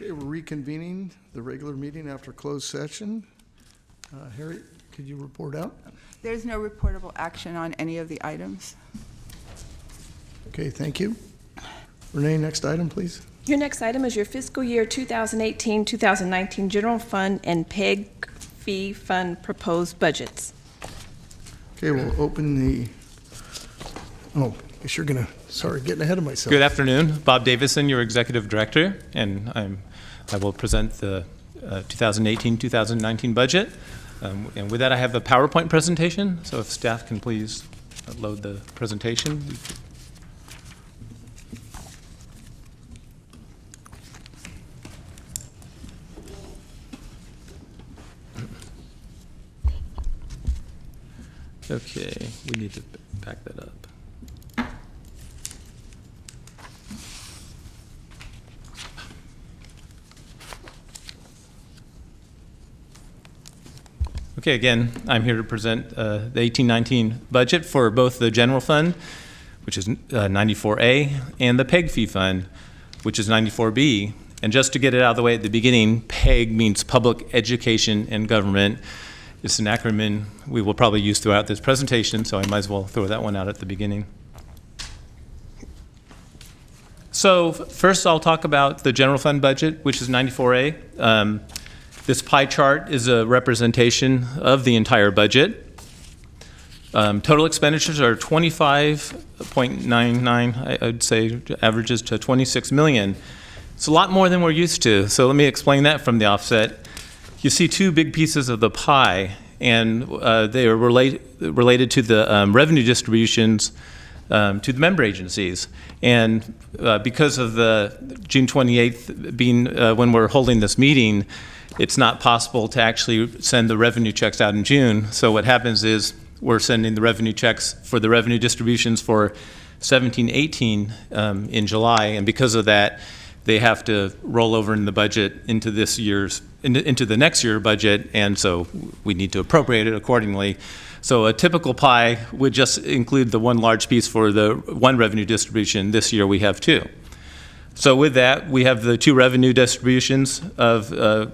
Okay, we're reconvening the regular meeting after closed session. Harriet, could you report out? There's no reportable action on any of the items. Okay, thank you. Renee, next item, please. Your next item is your fiscal year 2018-2019 General Fund and PEG Fee Fund proposed budgets. Okay, we'll open the, oh, I guess you're gonna, sorry, getting ahead of myself. Good afternoon. Bob Davison, your Executive Director, and I will present the 2018-2019 budget. And with that, I have a PowerPoint presentation, so if staff can please load the presentation. Okay, we need to back that up. Okay, again, I'm here to present the 18-19 budget for both the general fund, which is 94A, and the PEG fee fund, which is 94B. And just to get it out of the way at the beginning, PEG means Public Education and Government. It's an acronym we will probably use throughout this presentation, so I might as well throw that one out at the beginning. So first I'll talk about the general fund budget, which is 94A. This pie chart is a representation of the entire budget. Total expenditures are 25.99, I'd say averages to 26 million. It's a lot more than we're used to, so let me explain that from the offset. You see two big pieces of the pie, and they are related to the revenue distributions to the member agencies. And because of the June 28th being when we're holding this meeting, it's not possible to actually send the revenue checks out in June. So what happens is we're sending the revenue checks for the revenue distributions for 17-18 in July, and because of that, they have to roll over in the budget into this year's into the next year budget, and so we need to appropriate it accordingly. So a typical pie would just include the one large piece for the one revenue distribution. This year we have two. So with that, we have the two revenue distributions of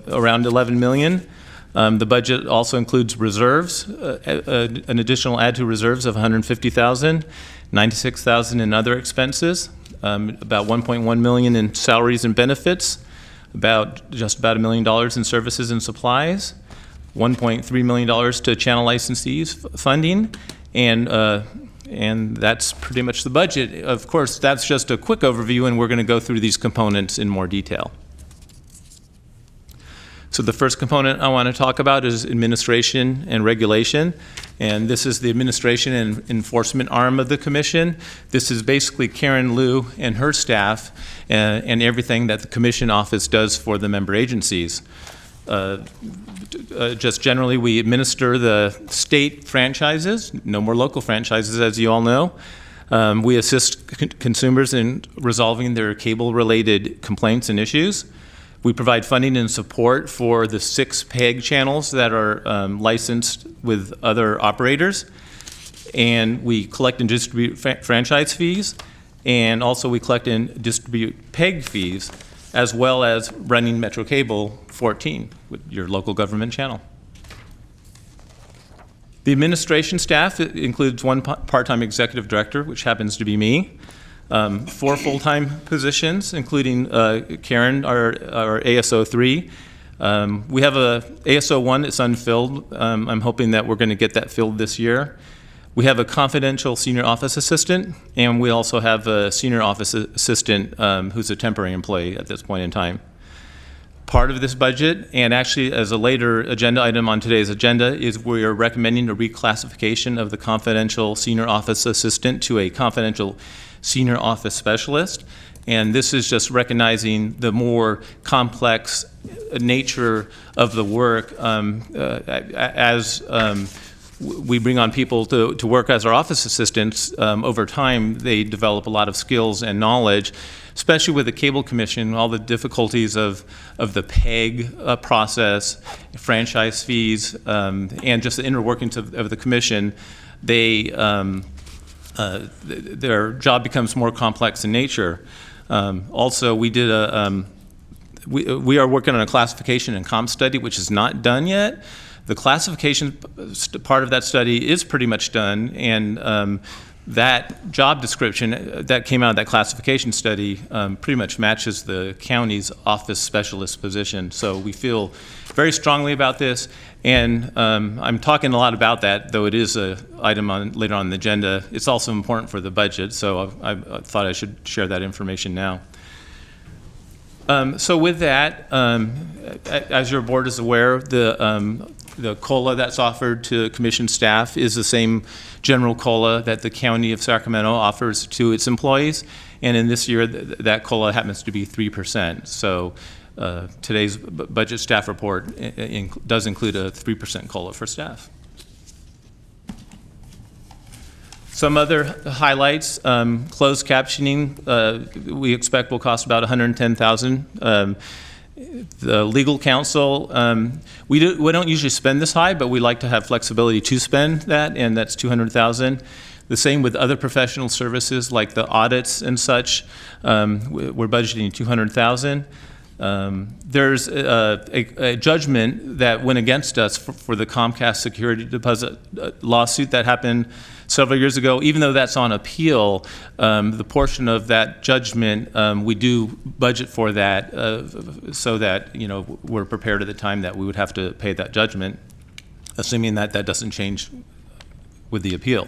around 11 million. The budget also includes reserves, an additional add to reserves of 150,000, 96,000 in other expenses, about 1.1 million in salaries and benefits, just about $1 million in services and supplies, $1.3 million to channel licensees funding, and that's pretty much the budget. Of course, that's just a quick overview, and we're going to go through these components in more detail. So the first component I want to talk about is administration and regulation, and this is the administration and enforcement arm of the commission. This is basically Karen Liu and her staff and everything that the commission office does for the member agencies. Just generally, we administer the state franchises, no more local franchises, as you all know. We assist consumers in resolving their cable-related complaints and issues. We provide funding and support for the 6 PEG channels that are licensed with other operators. And we collect and distribute franchise fees. And also we collect and distribute PEG fees, as well as running Metro Cable 14, with your local government channel. The administration staff includes one part-time executive director, which happens to be me, 4 full-time positions, including Karen, our ASO 3. We have a ASO 1 that's unfilled. I'm hoping that we're going to get that filled this year. We have a confidential senior office assistant, and we also have a senior office assistant who's a temporary employee at this point in time. Part of this budget, and actually as a later agenda item on today's agenda, is we are recommending a reclassification of the confidential senior office assistant to a confidential senior office specialist. And this is just recognizing the more complex nature of the work as we bring on people to work as our office assistants. Over time, they develop a lot of skills and knowledge, especially with the Cable Commission, all the difficulties of the PEG process, franchise fees, and just the inner workings of the commission. Their job becomes more complex in nature. Also, we did we are working on a classification and comp study, which is not done yet. The classification part of that study is pretty much done, and that job description that came out of that classification study pretty much matches the county's office specialist position. So we feel very strongly about this, and I'm talking a lot about that, though it is an item later on the agenda. It's also important for the budget, so I thought I should share that information now. So with that, as your board is aware, the COLA that's offered to commission staff is the same general COLA that the County of Sacramento offers to its employees, and in this year, that COLA happens to be 3%. So today's budget staff report does include a 3% COLA for staff. Some other highlights, closed captioning, we expect will cost about $110,000. The legal counsel, we don't usually spend this high, but we like to have flexibility to spend that, and that's $200,000. The same with other professional services like the audits and such. We're budgeting $200,000. There's a judgment that went against us for the Comcast security deposit lawsuit that happened several years ago. Even though that's on appeal, the portion of that judgment, we do budget for that so that, you know, we're prepared at the time that we would have to pay that judgment, assuming that that doesn't change with the appeal.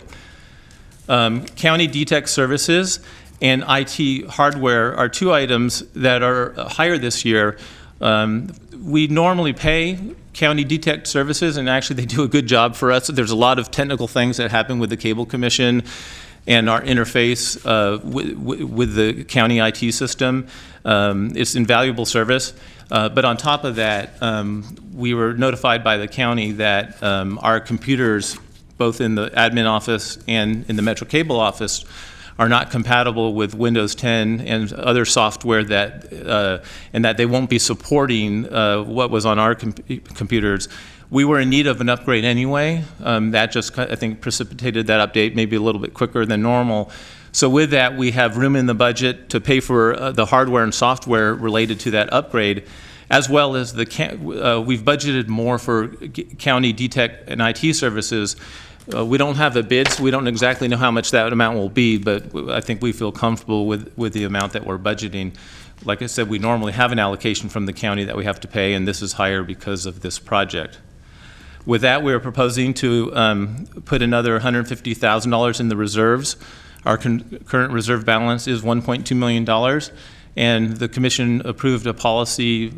County DTEC services and IT hardware are two items that are higher this year. We normally pay County DTEC services, and actually they do a good job for us. There's a lot of technical things that happen with the Cable Commission and our interface with the county IT system. It's invaluable service. But on top of that, we were notified by the county that our computers, both in the admin office and in the Metro Cable office, are not compatible with Windows 10 and other software that, and that they won't be supporting what was on our computers. We were in need of an upgrade anyway. That just, I think, precipitated that update maybe a little bit quicker than normal. So with that, we have room in the budget to pay for the hardware and software related to that upgrade, as well as we've budgeted more for county DTEC and IT services. We don't have a bid, so we don't exactly know how much that amount will be, but I think we feel comfortable with the amount that we're budgeting. Like I said, we normally have an allocation from the county that we have to pay, and this is higher because of this project. With that, we are proposing to put another $150,000 in the reserves. Our current reserve balance is $1.2 million, and the commission approved a policy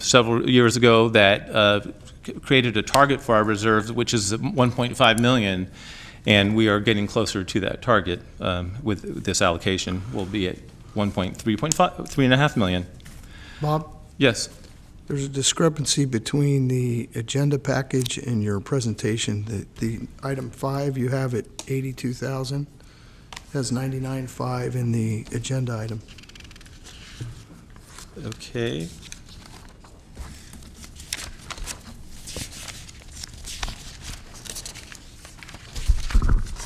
several years ago that created a target for our reserves, which is $1.5 million, and we are getting closer to that target with this allocation. We'll be at $3.5 million. Bob, Yes. there's a discrepancy between the agenda package and your presentation. The item 5, you have it 82,000, has 99.5 in the agenda item. Okay.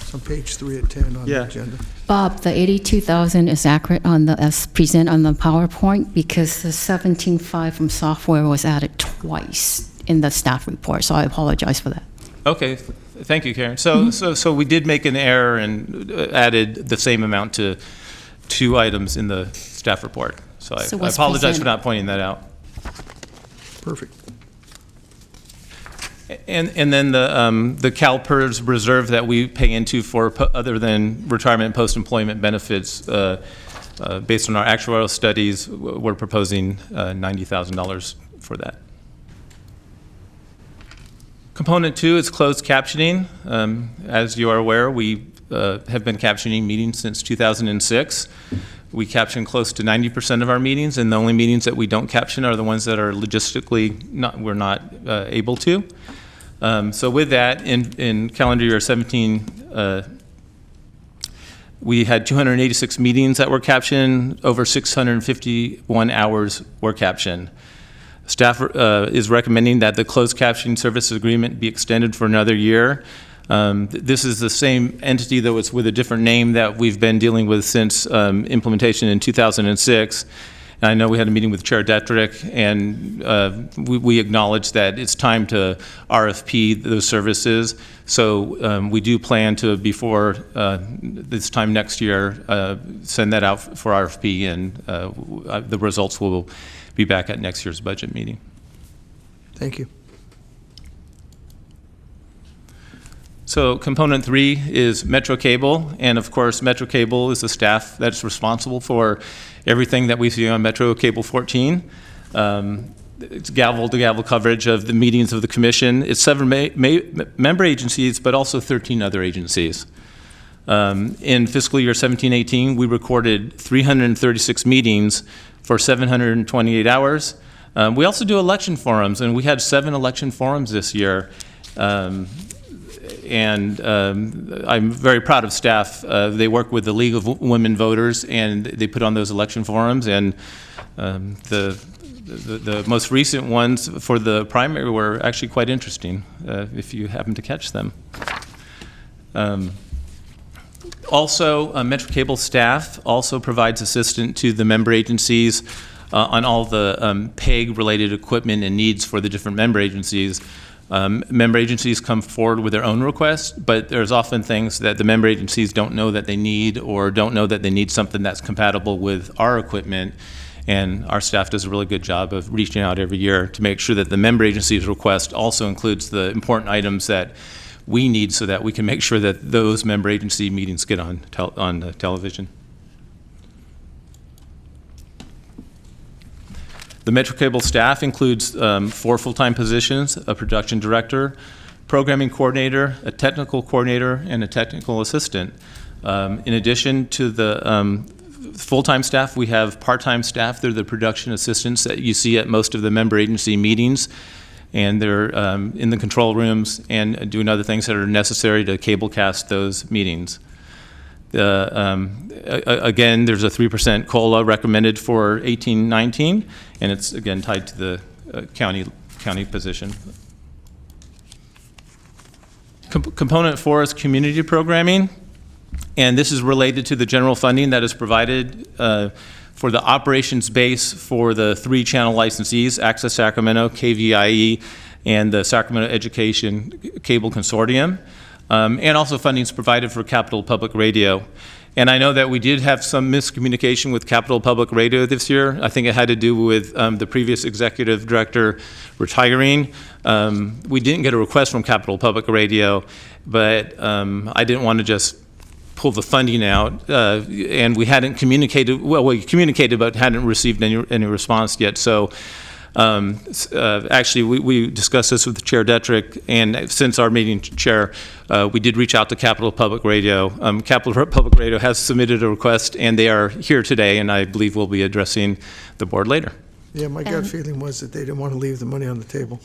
It's on page 3 of 10 on Yeah. the agenda. Bob, the 82,000 is accurate on the, as present on the PowerPoint, because the 17.5 from software was added twice in the staff report, so I apologize for that. Okay. Thank you, Karen. So we did make an error and added the same amount to two items in the staff report. So I what's apologize for presented? not pointing that out. Perfect. And then the CalPERS reserve that we pay into for other than retirement and post-employment benefits, based on our actuarial studies, we're proposing $90,000 for that. Component 2 is closed captioning. As you are aware, we have been captioning meetings since 2006. We caption close to 90% of our meetings, and the only meetings that we don't caption are the ones that are logistically we're not able to. So with that, in calendar year 17, we had 286 meetings that were captioned, over 651 hours were captioned. Staff is recommending that the closed captioning services agreement be extended for another year. This is the same entity, though it's with a different name, that we've been dealing with since implementation in 2006. And I know we had a meeting with Chair Detrick, and we acknowledged that it's time to RFP those services. So we do plan to, before this time next year, send that out for RFP, and the results will be back at next year's budget meeting. Thank you. So component 3 is Metro Cable, and of course Metro Cable is the staff that's responsible for everything that we see on Metro Cable 14. It's gavel-to-gavel coverage of the meetings of the commission. It's 7 member agencies, but also 13 other agencies. In fiscal year 17-18, we recorded 336 meetings for 728 hours. We also do election forums, and we had 7 election forums this year. And I'm very proud of staff. They work with the League of Women Voters, and they put on those election forums. And the most recent ones for the primary were actually quite interesting, if you happen to catch them. Also, Metro Cable staff also provides assistance to the member agencies on all the PEG-related equipment and needs for the different member agencies. Member agencies come forward with their own requests, but there's often things that the member agencies don't know that they need, or don't know that they need something that's compatible with our equipment. And our staff does a really good job of reaching out every year to make sure that the member agency's request also includes the important items that we need, so that we can make sure that those member agency meetings get on television. The Metro Cable staff includes 4 full-time positions: a production director, programming coordinator, a technical coordinator, and a technical assistant. In addition to the full-time staff, we have part-time staff. They're the production assistants that you see at most of the member agency meetings, and they're in the control rooms and doing other things that are necessary to cablecast those meetings. Again, there's a 3% COLA recommended for 18-19, and it's again tied to the county position. Component 4 is community programming, and this is related to the general funding that is provided for the operations base for the 3 channel licensees: Access Sacramento, KVIE, and the Sacramento Education Cable Consortium. And also funding is provided for Capital Public Radio. And I know that we did have some miscommunication with Capital Public Radio this year. I think it had to do with the previous executive director retiring. We didn't get a request from Capital Public Radio, but I didn't want to just pull the funding out. And we hadn't communicated, well, we communicated but hadn't received any response yet. So actually, we discussed this with Chair Detrick, and since our meeting, Chair, we did reach out to Capital Public Radio. Capital Public Radio has submitted a request, and they are here today, and I believe we'll be addressing the board later. Yeah, my gut feeling was that they didn't want to leave the money on the table.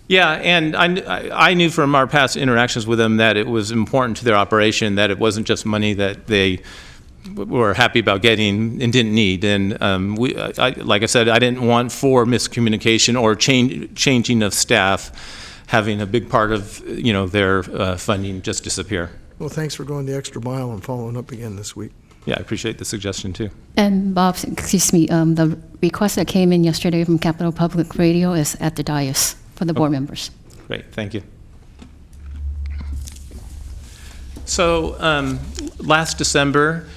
Yeah, and I knew from our past interactions with them that it was important to their operation, that it wasn't just money that they were happy about getting and didn't need. And like I said, I didn't want for miscommunication or changing of staff having a big part of their funding just disappear. Well, thanks for going the extra mile and following up again this week. Yeah, I appreciate the suggestion too. And Bob, excuse me, the request that came in yesterday from Capital Public Radio is at the dais for the board members. Great, thank you. So last December,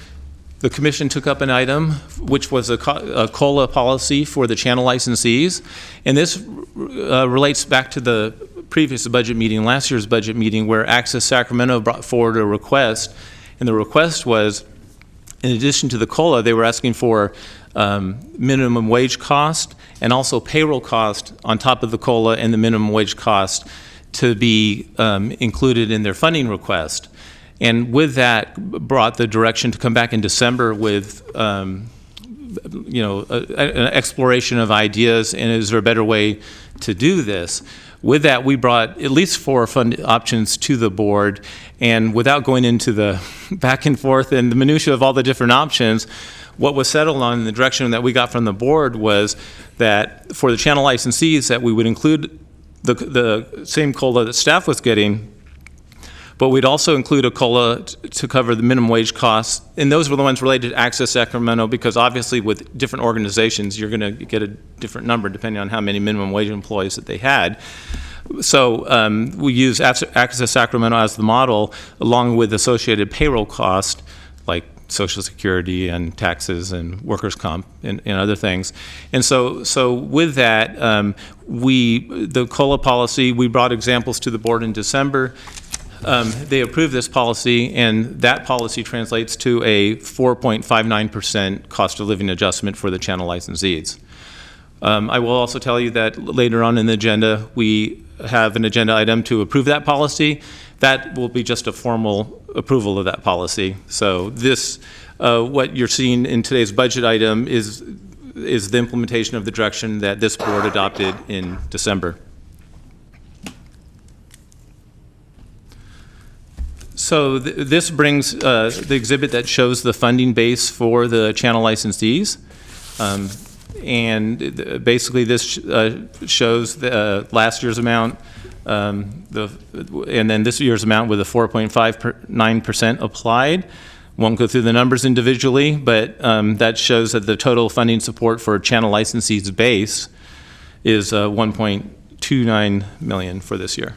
the commission took up an item which was a COLA policy for the channel licensees, and this relates back to the previous budget meeting, last year's budget meeting, where Access Sacramento brought forward a request, and the request was, in addition to the COLA, they were asking for minimum wage cost and also payroll cost on top of the COLA and the minimum wage cost to be included in their funding request. And with that, brought the direction to come back in December with, an exploration of ideas, and is there a better way to do this? With that, we brought at least 4 fund options to the board, and without going into the back and forth and the minutia of all the different options, what was settled on, the direction that we got from the board, was that for the channel licensees, that we would include the same COLA that staff was getting, But we'd also include a COLA to cover the minimum wage costs, and those were the ones related to Access Sacramento, because obviously with different organizations, you're going to get a different number depending on how many minimum wage employees that they had. So we use Access Sacramento as the model, along with associated payroll cost, like Social Security and taxes and workers' comp and other things. And so with that, the COLA policy, we brought examples to the board in December. They approved this policy, and that policy translates to a 4.59% cost of living adjustment for the channel licensees. I will also tell you that later on in the agenda, we have an agenda item to approve that policy. That will be just a formal approval of that policy. So this, what you're seeing in today's budget item is the implementation of the direction that this board adopted in December. So this brings the exhibit that shows the funding base for the channel licensees. And basically this shows the, last year's amount, and then this year's amount with a 4.59% applied. Won't go through the numbers individually, but that shows that the total funding support for channel licensees base is 1.29 million for this year.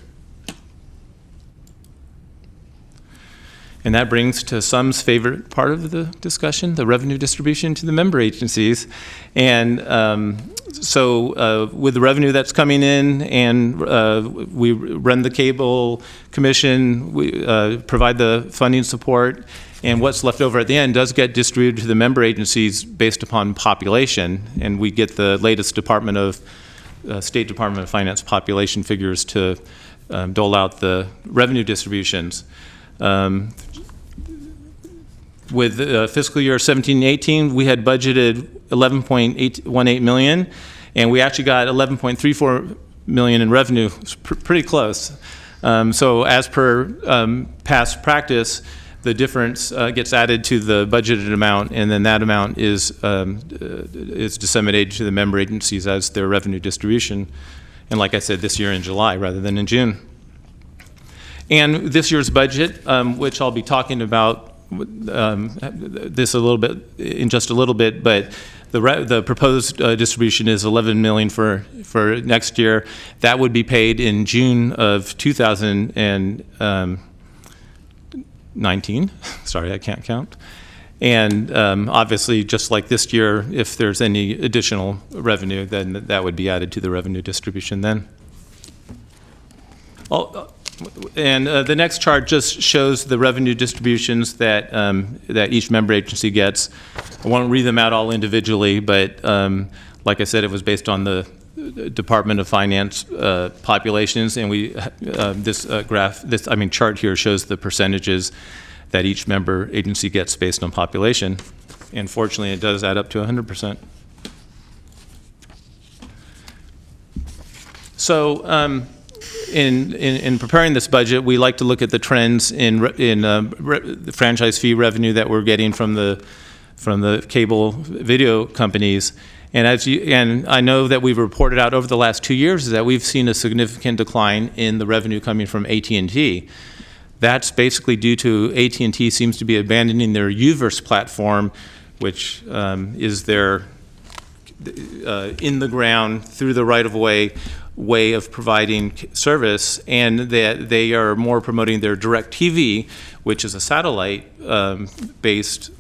And that brings to some's favorite part of the discussion, the revenue distribution to the member agencies. And so with the revenue that's coming in, and we run the cable commission, we provide the funding support, and what's left over at the end does get distributed to the member agencies based upon population. And we get the latest State Department of Finance population figures to dole out the revenue distributions. With fiscal year 17-18, we had budgeted 11.818 million, and we actually got 11.34 million in revenue, pretty close. So as per past practice, the difference gets added to the budgeted amount, and then that amount is disseminated to the member agencies as their revenue distribution. And like I said, this year in July rather than in June. And this year's budget, which I'll be talking about this a little bit in just a little bit, but the proposed distribution is 11 million for next year. That would be paid in June of 2019. Sorry, I can't count. And obviously, just like this year, if there's any additional revenue, then that would be added to the revenue distribution then. And the next chart just shows the revenue distributions that that each member agency gets. I won't read them out all individually, but like I said, it was based on the Department of Finance populations, and we this chart here shows the percentages that each member agency gets based on population. And fortunately, it does add up to 100%. So. In preparing this budget, we like to look at the trends in the franchise fee revenue that we're getting from the cable video companies. And I know that we've reported out over the last 2 years that we've seen a significant decline in the revenue coming from AT&T. That's basically due to AT&T seems to be abandoning their UVerse platform, which is their in the ground, through the right-of-way way of providing service, and that they are more promoting their DirecTV, which is a satellite-based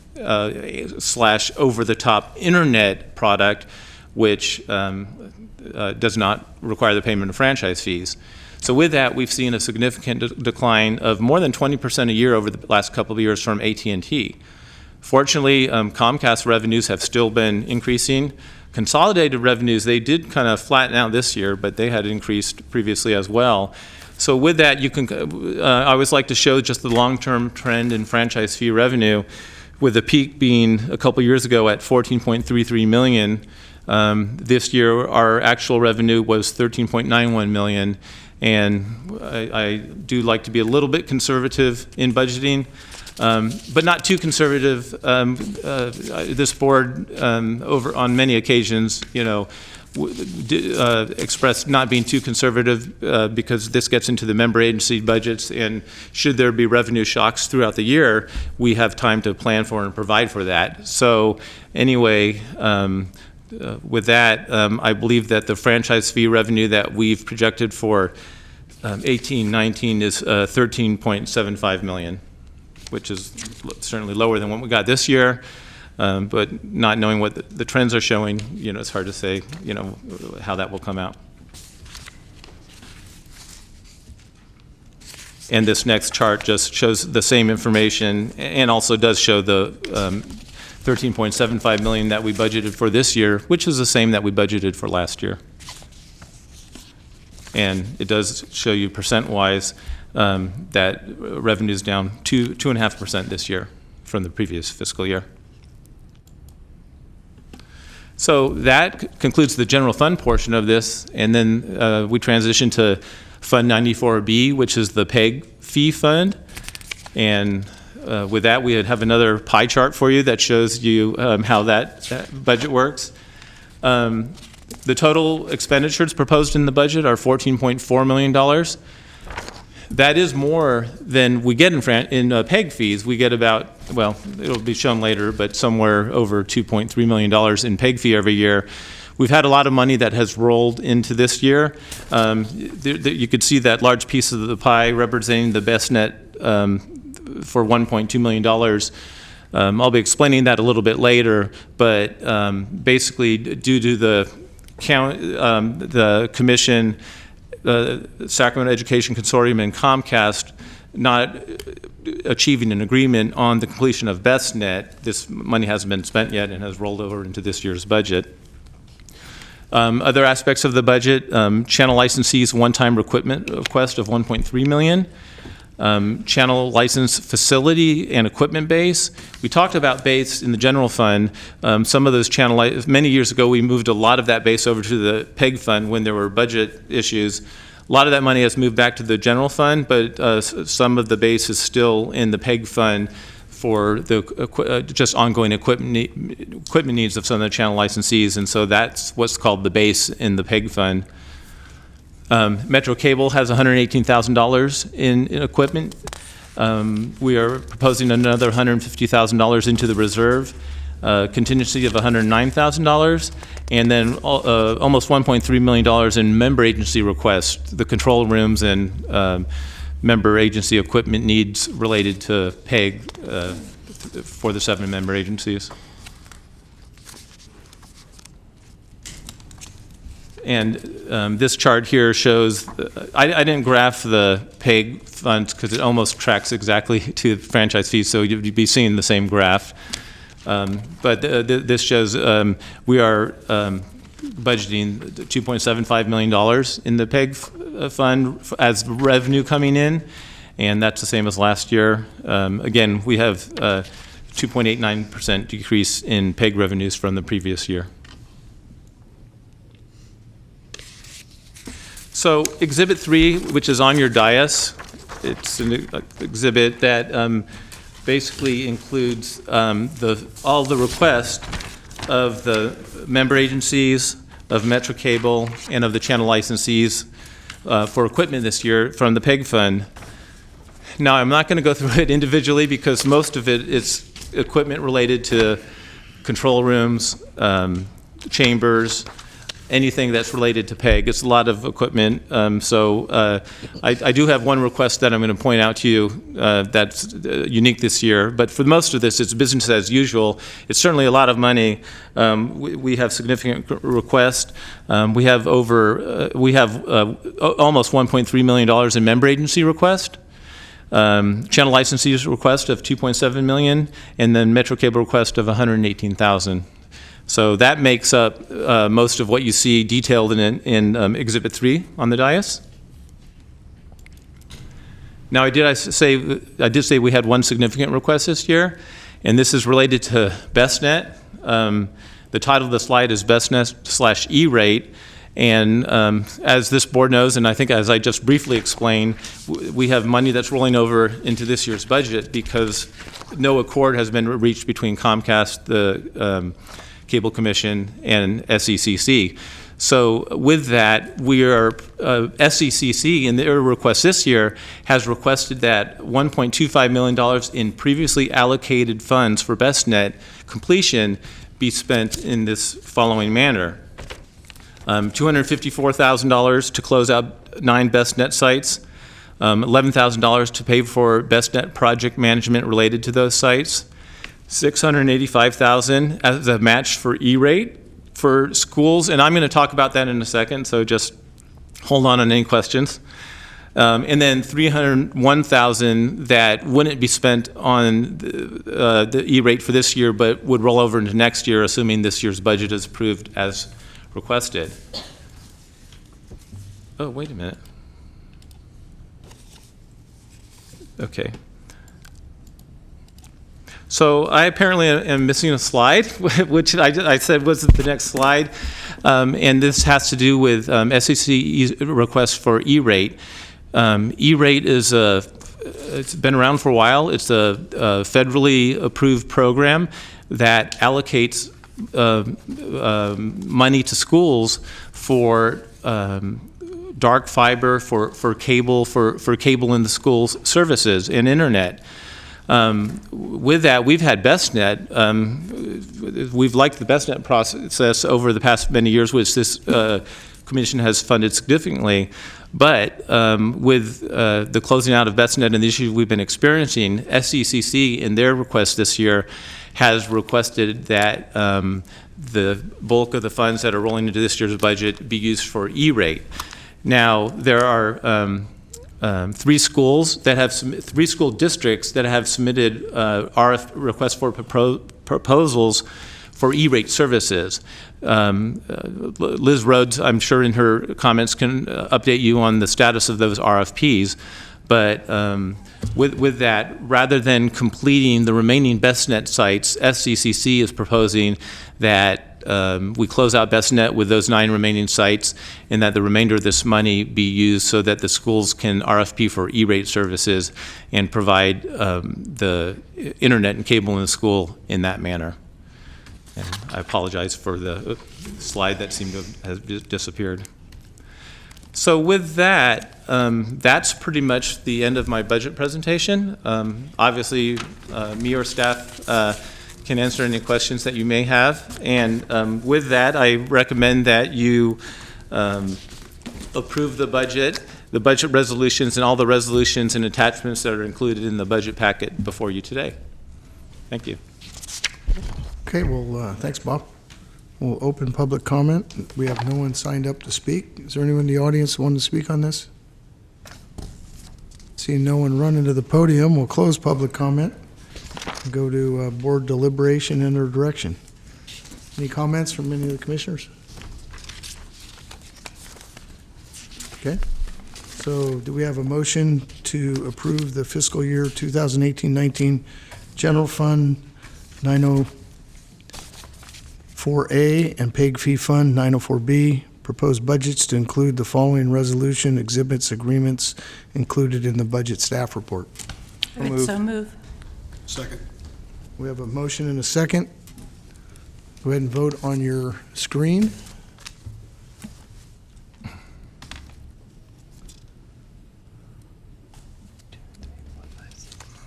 slash over-the-top internet product, which does not require the payment of franchise fees. So with that, we've seen a significant decline of more than 20% a year over the last couple of years from AT&T. Fortunately, Comcast revenues have still been increasing. Consolidated revenues, they did kind of flatten out this year, but they had increased previously as well. So with that, you can, I always like to show just the long-term trend in franchise fee revenue, with the peak being a couple years ago at 14.33 million. This year, our actual revenue was 13.91 million, and I do like to be a little bit conservative in budgeting. But not too conservative. This board, over on many occasions, expressed not being too conservative because this gets into the member agency budgets, and should there be revenue shocks throughout the year, we have time to plan for and provide for that. So anyway, with that, I believe that the franchise fee revenue that we've projected for 18-19 is 13.75 million, which is certainly lower than what we got this year. But not knowing what the trends are showing, it's hard to say, how that will come out. And this next chart just shows the same information and also does show the 13.75 million that we budgeted for this year, which is the same that we budgeted for last year. And it does show you percent-wise that revenue is down 2.5% this year from the previous fiscal year. So that concludes the general fund portion of this, and then we transition to Fund 94B, which is the PEG fee fund. And with that, we have another pie chart for you that shows you how that budget works. The total expenditures proposed in the budget are $14.4 million. That is more than we get in PEG fees. We get about, well, it'll be shown later, but somewhere over $2.3 million in PEG fee every year. We've had a lot of money that has rolled into this year. You could see that large piece of the pie representing the best net for $1.2 million. I'll be explaining that a little bit later, but basically due to the commission, Sacramento Education Consortium and Comcast not achieving an agreement on the completion of BestNet, this money hasn't been spent yet and has rolled over into this year's budget. Other aspects of the budget, channel licensees one-time equipment request of $1.3 million. Channel license facility and equipment base. We talked about base in the general fund. Some of those many years ago, we moved a lot of that base over to the PEG fund when there were budget issues. A lot of that money has moved back to the general fund, but some of the base is still in the PEG fund for the just ongoing equipment needs of some of the channel licensees, and so that's what's called the base in the PEG fund. Metro Cable has $118,000 in equipment. We are proposing another $150,000 into the reserve, contingency of $109,000, and then almost $1.3 million in member agency requests, the control rooms and member agency equipment needs related to PEG for the 7 member agencies. And this chart here shows, I didn't graph the PEG funds because it almost tracks exactly to franchise fees, so you'd be seeing the same graph. But this shows we are budgeting $2.75 million in the PEG fund as revenue coming in, and that's the same as last year. Again, we have 2.89% decrease in PEG revenues from the previous year. So Exhibit 3, which is on your dais, it's an exhibit that basically includes all the requests of the member agencies, of Metro Cable, and of the channel licensees for equipment this year from the PEG fund. Now, I'm not going to go through it individually because most of it is equipment related to control rooms, chambers, anything that's related to PEG. It's a lot of equipment. I do have one request that I'm going to point out to you that's unique this year. But for most of this, it's business as usual. It's certainly a lot of money. We have significant requests. We have almost $1.3 million in member agency request. Channel licensees request of $2.7 million, and then Metro Cable request of $118,000. So that makes up most of what you see detailed in Exhibit 3 on the dais. Now, I did say we had one significant request this year, and this is related to BestNet. The title of the slide is BestNet/E-rate, and as this board knows, and I think as I just briefly explained, we have money that's rolling over into this year's budget because no accord has been reached between Comcast, the Cable Commission, and SECC. So with that, we are, SECC in their request this year has requested that $1.25 million in previously allocated funds for BestNet completion be spent in this following manner. $254,000 to close out 9 BestNet sites, $11,000 to pay for BestNet project management related to those sites, $685,000 as a match for E-rate for schools, and I'm going to talk about that in a second, so just hold on any questions. And then $301,000 that wouldn't be spent on the E-rate for this year, but would roll over into next year, assuming this year's budget is approved as requested. Oh, wait a minute. Okay. So I apparently am missing a slide, which I said was the next slide. And this has to do with SEC's request for E-rate. E-rate is it's been around for a while. It's a federally approved program that allocates money to schools for dark fiber, for cable, for cable in the schools services and internet. With that, we've had BestNet. We've liked the BestNet process over the past many years, which this commission has funded significantly. But with the closing out of BestNet and the issues we've been experiencing, SECC in their request this year has requested that the bulk of the funds that are rolling into this year's budget be used for E-rate. Now, there are 3 schools that have 3 school districts that have submitted requests for proposals for E-rate services. Liz Rhodes, I'm sure in her comments, can update you on the status of those RFPs. But with that, rather than completing the remaining BestNet sites, SCCC is proposing that we close out BestNet with those 9 remaining sites, and that the remainder of this money be used so that the schools can RFP for E-rate services and provide the internet and cable in the school in that manner. And I apologize for the slide that seemed to have disappeared. So with that, that's pretty much the end of my budget presentation. Obviously, me or staff can answer any questions that you may have. And with that, I recommend that you approve the budget resolutions, and all the resolutions and attachments that are included in the budget packet before you today. Thank you. Okay, well, thanks, Bob. We'll open public comment. We have no one signed up to speak. Is there anyone in the audience who wanted to speak on this? Seeing no one run into the podium, we'll close public comment and go to board deliberation and or direction. Any comments from any of the commissioners? Okay. So do we have a motion to approve the fiscal year 2018-19 General Fund 904A and PEG Fee Fund 904B proposed budgets to include the following resolution, exhibits, agreements included in the budget staff report? I would so move. Second. We have a motion and a second. Go ahead and vote on your screen.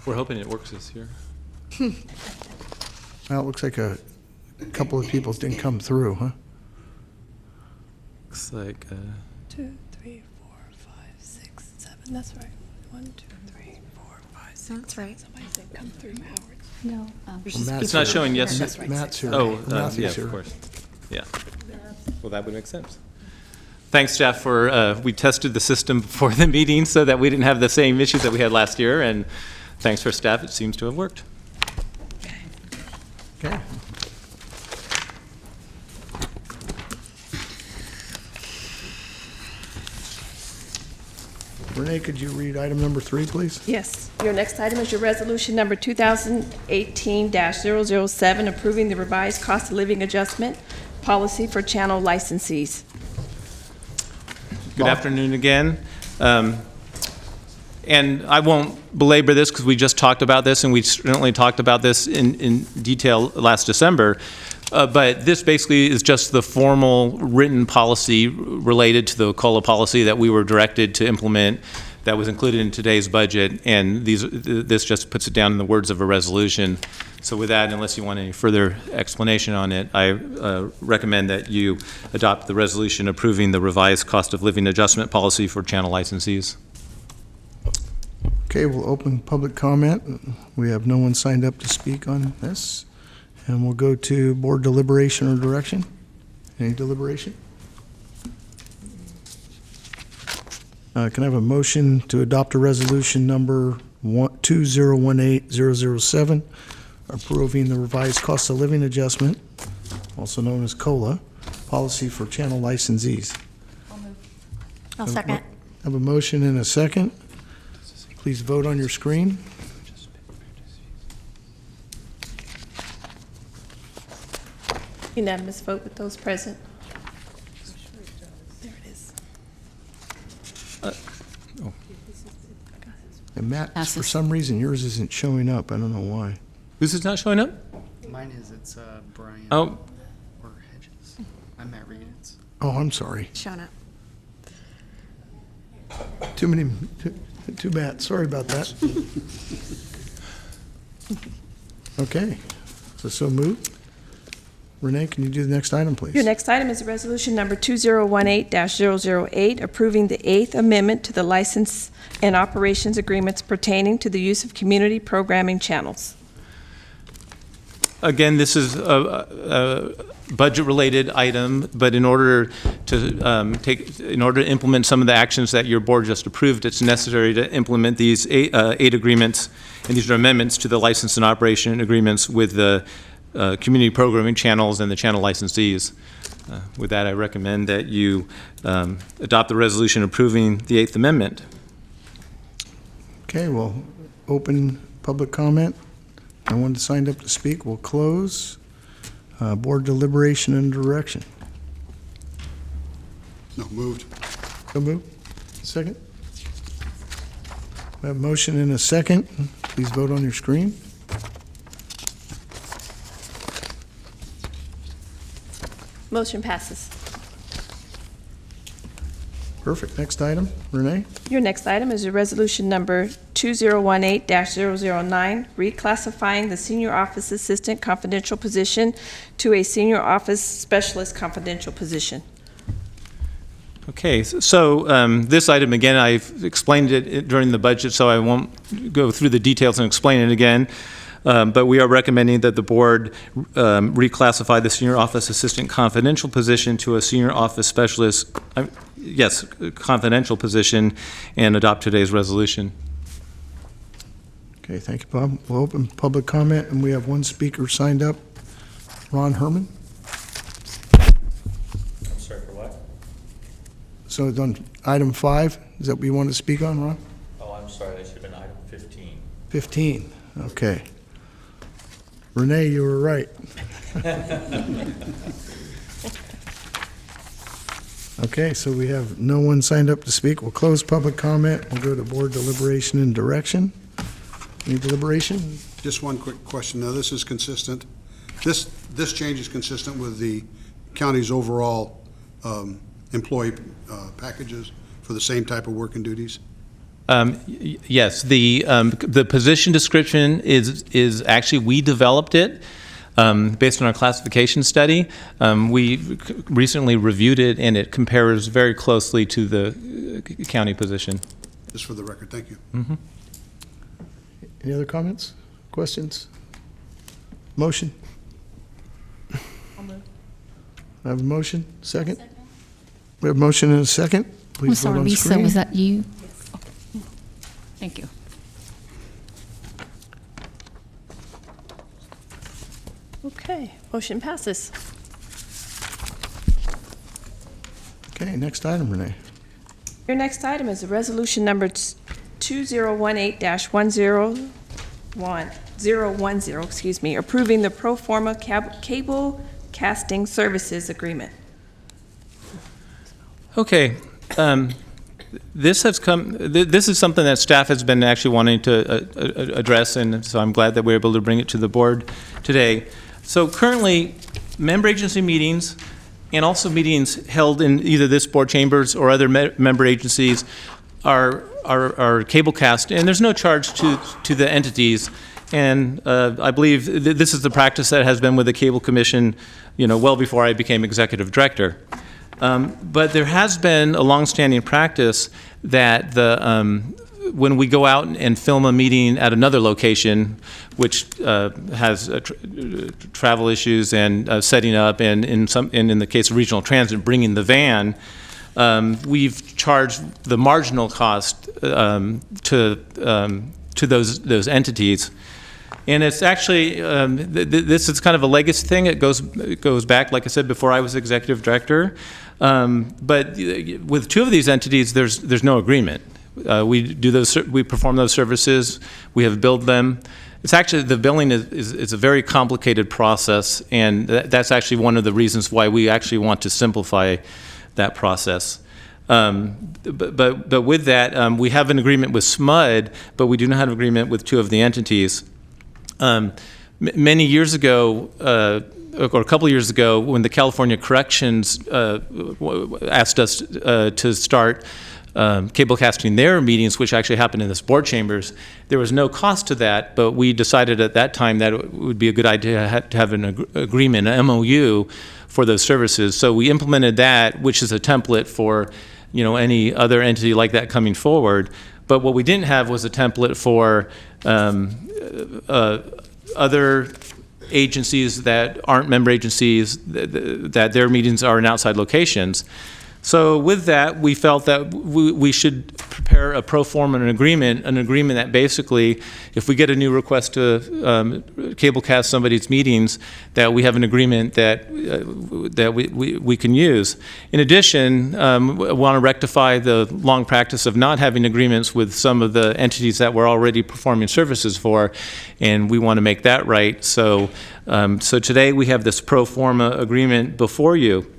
We're hoping it works this year. Well, it looks like a couple of people didn't come through, huh? Looks like 2, 3, 4, 5, 6, 7. That's right. 1, 2, 3, 4, 5, 6. That's right. Somebody said come through, Howard. No. Matt's it's not here. showing yes. That's right. Matt's here. Oh, Matthew's yeah, here. of course. Yeah. Well, that would make sense. Thanks, Jeff, for, we tested the system before the meeting so that we didn't have the same issues that we had last year, and thanks for staff. It seems to have worked. Okay. Renee, could you read item number 3, please? Yes. Your next item is your resolution number 2018-007, approving the revised cost of living adjustment policy for channel licensees. Good afternoon again. And I won't belabor this because we just talked about this, and we certainly talked about this in detail last December. But this basically is just the formal written policy related to the COLA policy that we were directed to implement that was included in today's budget, and this just puts it down in the words of a resolution. So with that, unless you want any further explanation on it, I recommend that you adopt the resolution approving the revised cost of living adjustment policy for channel licensees. Okay, we'll open public comment. We have no one signed up to speak on this. And we'll go to board deliberation or direction. Any deliberation? Can I have a motion to adopt a resolution number 2018007, approving the revised cost of living adjustment, also known as COLA, policy for channel licensees? I'll second. Have a motion and a second. Please vote on your screen. Unanimous vote with those present. There it is. And Matt, for Passes. some reason, yours isn't showing up. I don't know why. Who's this not showing up? Mine is, it's Brian Oh, or Hedges. I'm Matt Reed. It's Oh, I'm sorry. Shown up. Too bad. Sorry about that. Okay, so moved. Renee, can you do the next item, please? Your next item is resolution number 2018-008, approving the Eighth Amendment to the license and operations agreements pertaining to the use of community programming channels. again, this is a budget-related item, but in order to implement some of the actions that your board just approved, it's necessary to implement these eight agreements, and these are amendments to the license and operation agreements with the community programming channels and the channel licensees. With that, I recommend that you adopt the resolution approving the Eighth Amendment. Okay, we'll open public comment. No one signed up to speak. We'll close. Board deliberation and direction. No, moved. So moved. Second? We have a motion and a second. Please vote on your screen. Motion passes. Perfect. Next item, Renee? Your next item is a resolution number 2018-009, reclassifying the senior office assistant confidential position to a senior office specialist confidential position. Okay, so this item, again, I've explained it during the budget, so I won't go through the details and explain it again. But we are recommending that the board reclassify the senior office assistant confidential position to a senior office specialist, confidential position, and adopt today's resolution. Okay, thank you, Bob. We'll open public comment, and we have one speaker signed up. Ron Herman? I'm sorry, for what? So it's on item 5, is that what you want to speak on, Ron? Oh, I'm sorry, that should have been item 15. 15, okay. Renee, you were right. Okay, so we have no one signed up to speak. We'll close public comment. We'll go to board deliberation and direction. Any deliberation? Just one quick question. Now, this is consistent. This change is consistent with the county's overall employee packages for the same type of work and duties? Yes, the position description is actually, we developed it based on our classification study. We recently reviewed it, and it compares very closely to the county position. Just for the record, thank you. Mm-hmm. Any other comments, questions? Motion? I have a motion, second? We have a motion and a second. I'm Please vote sorry, on Lisa, screen. was that you? Thank you. Okay, motion passes. Okay, next item, Renee. Your next item is a resolution number 2018-010, approving the pro forma cable casting services agreement. Okay. This is something that staff has been actually wanting to address, and so I'm glad that we're able to bring it to the board today. So currently, member agency meetings and also meetings held in either this board chambers or other member agencies are cablecast, and there's no charge to the entities. And I believe this is the practice that has been with the Cable Commission, well before I became executive director. But there has been a longstanding practice that when we go out and film a meeting at another location, which has travel issues and setting up, and in the case of regional transit, bringing the van, we've charged the marginal cost to those entities. And it's actually, this is kind of a legacy thing. It goes back, like I said, before I was executive director. But with two of these entities, there's no agreement. We perform those services. We have billed them. It's actually, the billing is a very complicated process, and that's actually one of the reasons why we actually want to simplify that process. But with that, we have an agreement with SMUD, but we do not have an agreement with two of the entities. Many years ago, or a couple years ago, when the California Corrections asked us to start cablecasting their meetings, which actually happened in this board chambers, there was no cost to that, but we decided at that time that it would be a good idea to have an agreement, an MOU, for those services. So we implemented that, which is a template for any other entity like that coming forward. But what we didn't have was a template for other agencies that aren't member agencies, that their meetings are in outside locations. So with that, we felt that we should prepare a pro forma an agreement that basically, if we get a new request to cablecast somebody's meetings, that we have an agreement that we can use. In addition, we want to rectify the long practice of not having agreements with some of the entities that we're already performing services for, and we want to make that right. So today we have this pro forma agreement before you.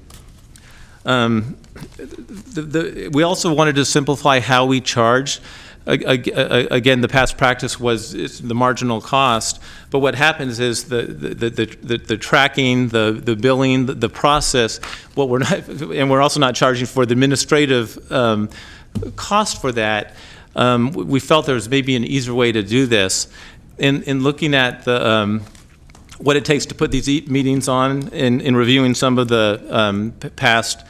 We also wanted to simplify how we charge. Again, the past practice was the marginal cost, but what happens is the tracking, the billing, the process. What we're not, and we're also not charging for the administrative cost for that. We felt there was maybe an easier way to do this. In looking at what it takes to put these meetings on, in reviewing some of the past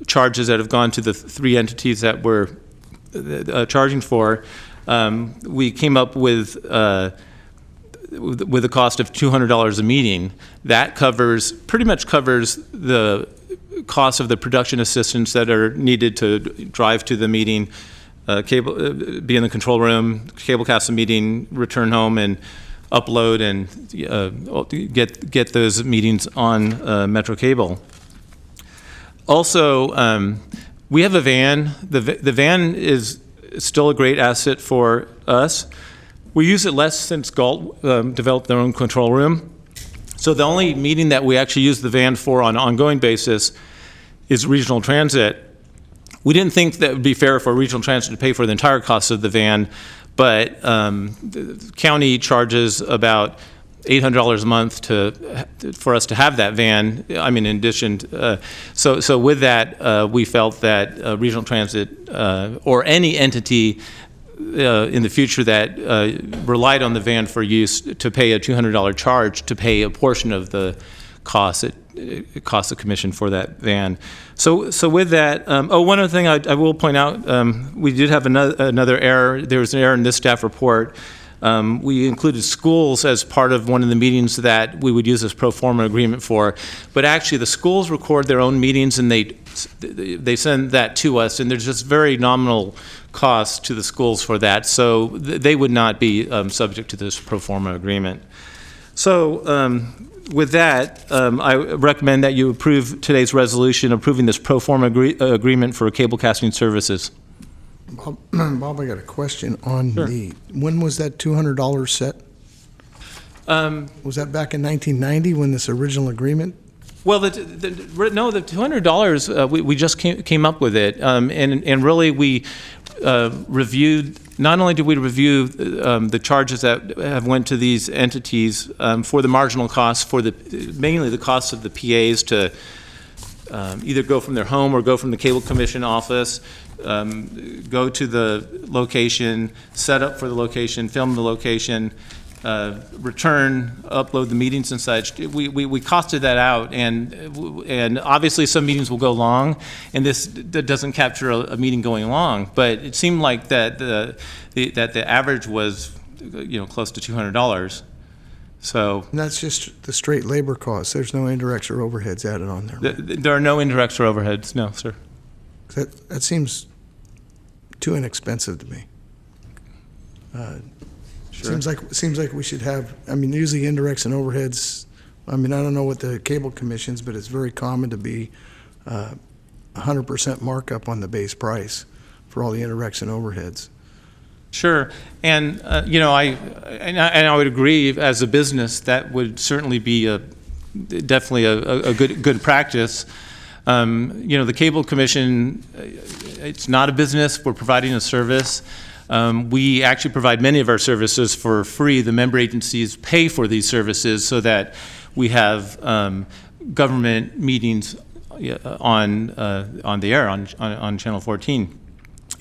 charges that have gone to the three entities that we're charging for, we came up with a cost of $200 a meeting. That pretty much covers the cost of the production assistants that are needed to drive to the meeting, be in the control room, cablecast the meeting, return home, and upload and get those meetings on Metro Cable. Also, we have a van. The van is still a great asset for us. We use it less since Galt developed their own control room. So the only meeting that we actually use the van for on an ongoing basis is regional transit. We didn't think that it would be fair for regional transit to pay for the entire cost of the van, but the county charges about $800 a month for us to have that van. I mean, in addition, so with that, we felt that regional transit or any entity in the future that relied on the van for use to pay a $200 charge to pay a portion of the cost. It costs the commission for that van. So with that, one other thing I will point out, we did have another error. There was an error in this staff report. We included schools as part of one of the meetings that we would use this pro forma agreement for, but actually the schools record their own meetings and they send that to us, and there's just very nominal cost to the schools for that, so they would not be subject to this pro forma agreement. So with that, I recommend that you approve today's resolution approving this pro forma agreement for cablecasting services. Bob, I got a question on Sure. when was that $200 set? Was that back in 1990 when this original agreement? Well, the $200, we just came up with it, and really we reviewed not only did we review the charges that have went to these entities for the marginal costs, for mainly the cost of the PAs to either go from their home or go from the Cable Commission office, go to the location, set up for the location, film the location, return, upload the meetings and such. We costed that out, and obviously some meetings will go long, and that doesn't capture a meeting going long. But it seemed like that the average was, close to $200. So And that's just the straight labor costs. There's no indirects or overheads added on there. there are no indirects or overheads. No, sir. That seems too inexpensive to me. Sure. Seems like we should have, usually indirects and overheads, I don't know what the cable commissions, but it's very common to be 100% markup on the base price for all the indirects and overheads. Sure, and I would agree. As a business, that would certainly be definitely a good practice. The Cable Commission, it's not a business. We're providing a service. We actually provide many of our services for free. The member agencies pay for these services so that we have government meetings on the air on Channel 14,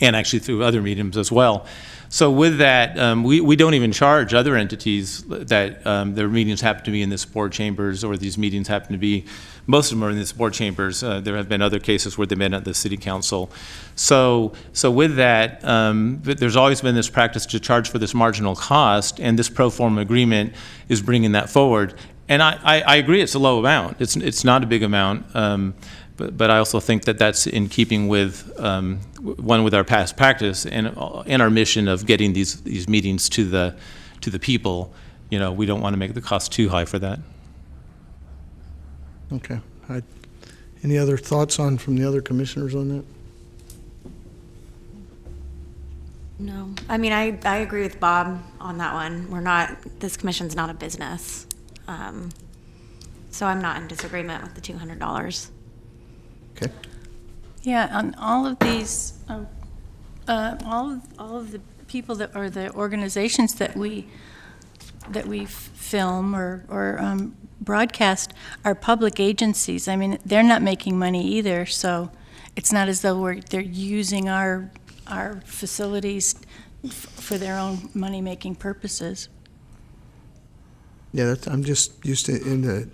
and actually through other mediums as well. So with that, we don't even charge other entities that their meetings happen to be in the board chambers, or these meetings happen to be, most of them are in the board chambers. There have been other cases where they've been at the city council. So with that, there's always been this practice to charge for this marginal cost, and this pro forma agreement is bringing that forward. And I agree it's a low amount. It's not a big amount. But I also think that that's in keeping with with our past practice and our mission of getting these meetings to the people. We don't want to make the cost too high for that. Okay. Any other thoughts from the other commissioners on that? No. I agree with Bob on that one. This commission's not a business. So I'm not in disagreement with the $200. Okay. Yeah, on all of these, all of the people that, or the organizations that we film or broadcast are public agencies. They're not making money either, so it's not as though they're using our facilities for their own money-making purposes. Yeah, I'm just used to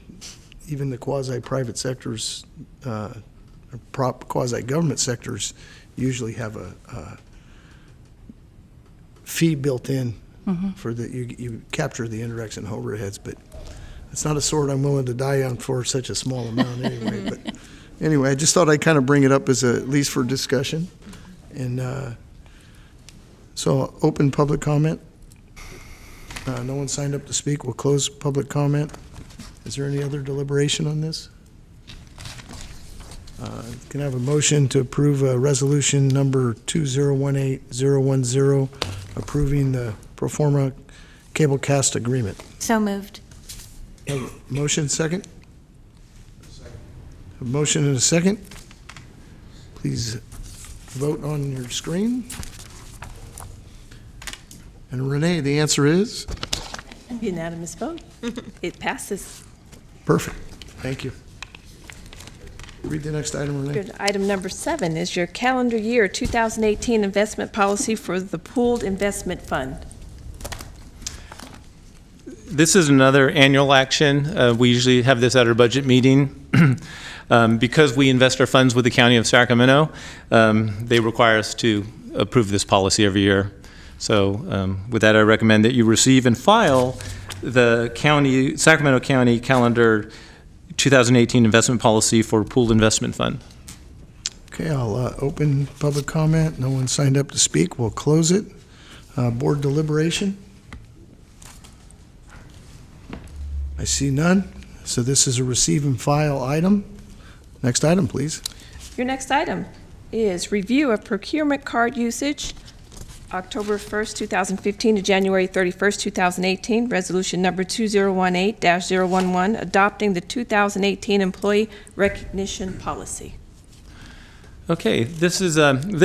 even the quasi-private sectors, quasi-government sectors usually have a fee built in for you capture the indirects and overheads, but it's not a sword I'm willing to die on for such a small amount anyway. But anyway, I just thought I'd kind of bring it up as at least for discussion. And so open public comment. No one signed up to speak. We'll close public comment. Is there any other deliberation on this? Can I have a motion to approve resolution number 2018010, approving the pro forma cablecast agreement? So moved. Motion, second? A motion and a second. Please vote on your screen. And Renee, the answer is? Unanimous vote. It passes. Perfect. Thank you. Read the next item, Renee. Good. Item number 7 is your calendar year 2018 investment policy for the pooled investment fund. This is another annual action. We usually have this at our budget meeting. Because we invest our funds with the County of Sacramento, they require us to approve this policy every year. So with that, I recommend that you receive and file the Sacramento County calendar 2018 investment policy for pooled investment fund. Okay, I'll open public comment. No one signed up to speak. We'll close it. Board deliberation. I see none. So this is a receive and file item. Next item, please. Your next item is review of procurement card usage, October 1st, 2015 to January 31st, 2018, resolution number 2018-011, adopting the 2018 employee recognition policy. Okay, this item.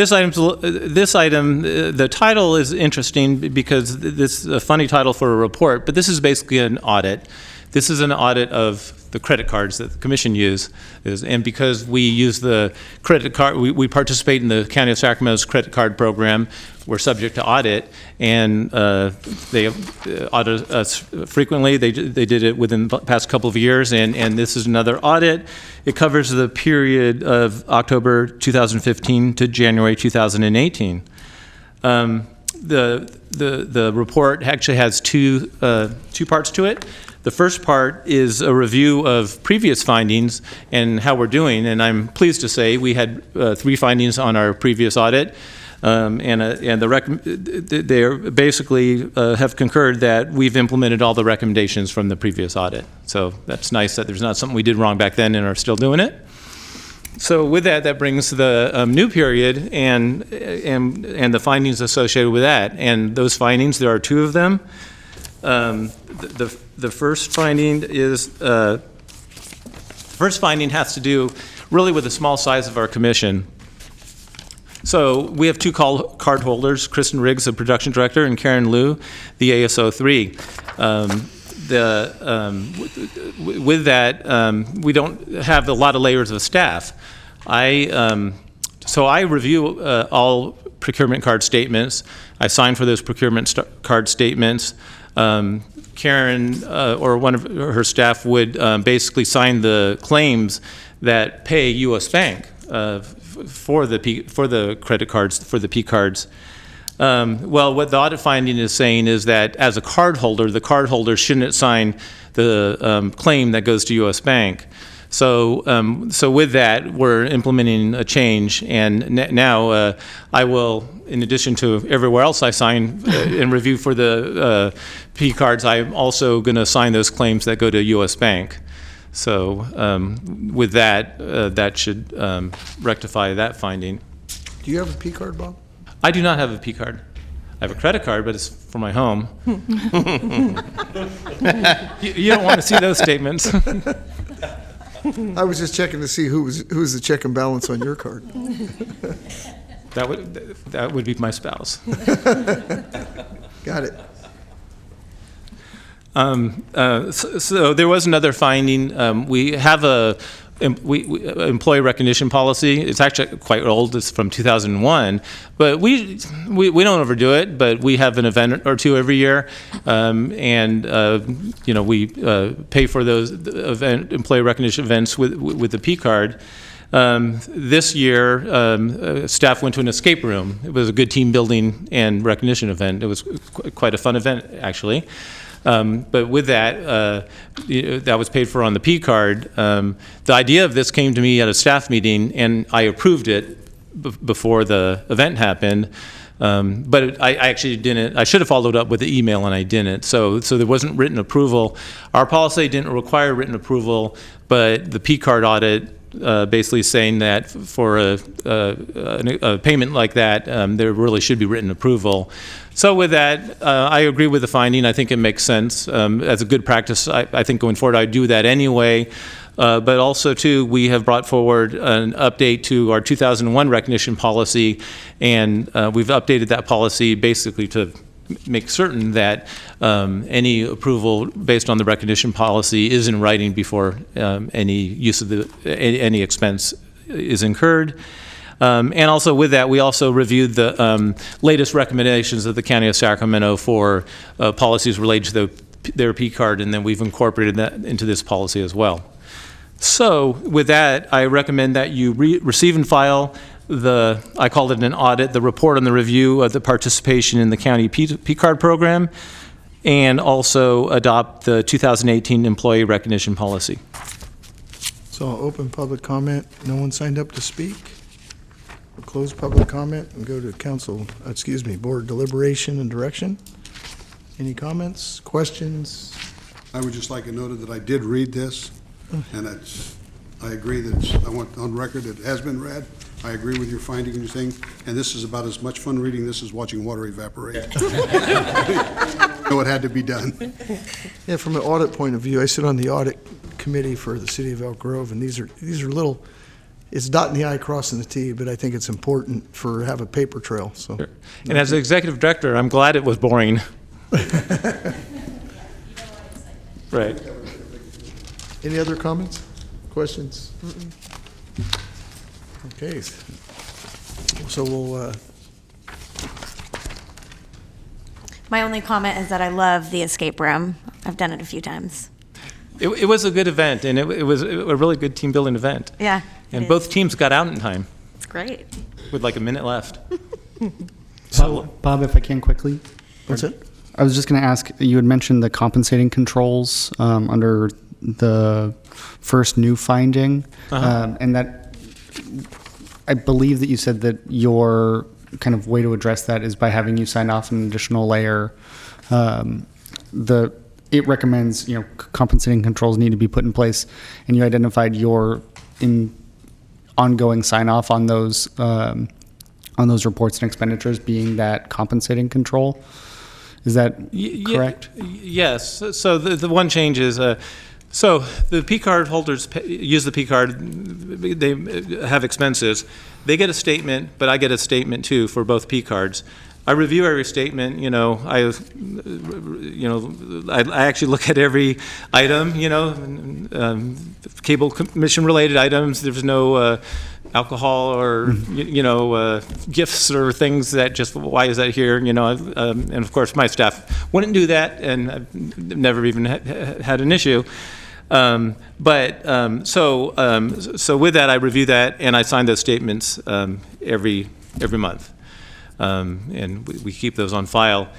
The title is interesting because this is a funny title for a report, but this is basically an audit. This is an audit of the credit cards that the commission and because we use the credit card, we participate in the County of Sacramento's credit card program. We're subject to audit, and they audit us frequently. They did it within the past couple of years, and this is another audit. It covers the period of October 2015 to January 2018. The report actually has two parts to it. The first part is a review of previous findings and how we're doing, and I'm pleased to say we had 3 findings on our previous audit, and they basically have concurred that we've implemented all the recommendations from the previous audit. So that's nice that there's not something we did wrong back then and are still doing it. So with that brings the new period and the findings associated with that. And those findings, there are 2 of them. The first finding has to do really with the small size of our commission. So we have 2 card holders, Kristen Riggs, the production director, and Karen Liu, the ASO 3. With that, we don't have a lot of layers of staff. So I review all procurement card statements. I sign for those procurement card statements. Karen or one of her staff would basically sign the claims that pay U.S. Bank for the credit cards, for the P cards. Well, what the audit finding is saying is that as a card holder, the card holder shouldn't sign the claim that goes to U.S. Bank. So with that, we're implementing a change, and now I will, in addition to everywhere else I sign and review for the P cards, I'm also going to sign those claims that go to U.S. Bank. So with that, that should rectify that finding. Do you have a P card, Bob? I do not have a P card. I have a credit card, but it's for my home. You don't want to see those statements. I was just checking to see who's the check and balance on your card. That would be my spouse. Got it. So there was another finding. We have employee recognition policy. It's actually quite old. It's from 2001, but we don't overdo it. But we have an event or 2 every year, and we pay for those employee recognition events with the P card. This year, staff went to an escape room. It was a good team building and recognition event. It was quite a fun event, actually. But with that, that was paid for on the P card. The idea of this came to me at a staff meeting, and I approved it before the event happened. But I actually didn't. I should have followed up with the email, and I didn't. So there wasn't written approval. Our policy didn't require written approval, but the P card audit basically saying that for a payment like that, there really should be written approval. So with that, I agree with the finding. I think it makes sense. As a good practice, I think going forward, I'd do that anyway. But also, too, we have brought forward an update to our 2001 recognition policy, and we've updated that policy basically to make certain that any approval based on the recognition policy is in writing before any use of any expense is incurred. And also with that, we also reviewed the latest recommendations of the County of Sacramento for policies related to their P card, and then we've incorporated that into this policy as well. So with that, I recommend that you receive and file I called it an audit, the report on the review of the participation in the county P card program, and also adopt the 2018 employee recognition policy. So I'll open public comment. No one signed up to speak? We'll close public comment and go to board deliberation and direction. Any comments, questions? I would just like it noted that I did read this, and I agree that I want on record it has been read. I agree with your finding and your thing, and this is about as much fun reading this as watching water evaporate. So it had to be done. Yeah, from an audit point of view, I sit on the audit committee for the city of Elk Grove, and these are little it's dotting the I, crossing the T, but I think it's important for have a paper trail, so. And as the executive director, I'm glad it was boring. Right. Any other comments, questions? Okay. So we'll, My only comment is that I love the escape room. I've done it a few times. It was a good event, and it was a really good team-building event. Yeah. And it both is. teams got out in time It's great. with like a minute left. Bob, if I can quickly. what's it? I was just going to ask, you had mentioned the compensating controls under the first new finding, and that I believe that you said that your kind of way to address that is by having you sign off an additional layer. It recommends, compensating controls need to be put in place, and you identified your ongoing sign off on those reports and expenditures being that compensating control. Is that correct? Yes. So the one change is, so the P card holders use the P card. They have expenses. They get a statement, but I get a statement too for both P cards. I review every statement. I actually look at every item. Cable commission related items. There's no alcohol or gifts or things that just, why is that here? And of course my staff wouldn't do that, and I've never even had an issue. So with that, I review that and I sign those statements every month, and we keep those on file.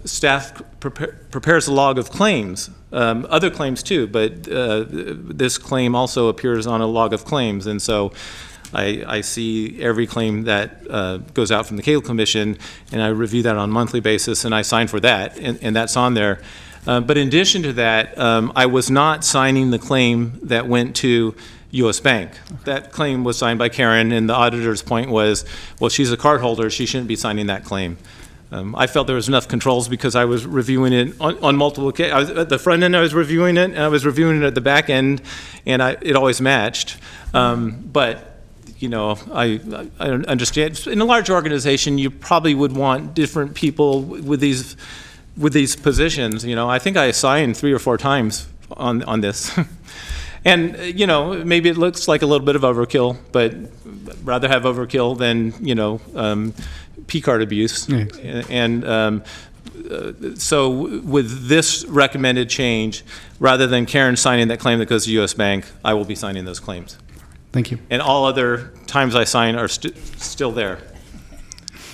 Staff prepares a log of claims, other claims too, but this claim also appears on a log of claims, and so I see every claim that goes out from the Cable Commission, and I review that on a monthly basis, and I sign for that, and that's on there. But in addition to that, I was not signing the claim that went to U.S. Bank. That claim was signed by Karen, and the auditor's point was, well, she's a card holder, she shouldn't be signing that claim. I felt there was enough controls because I was reviewing it on multiple occasions. At the front end, I was reviewing it, and I was reviewing it at the back end, and it always matched. But I understand. In a large organization, you probably would want different people with these positions. I think I assigned 3 or 4 times on this. And, maybe it looks like a little bit of overkill, but I'd rather have overkill than, P-card abuse. Yes. And so with this recommended change, rather than Karen signing that claim that goes to U.S. Bank, I will be signing those claims. Thank you. And all other times I sign are still there.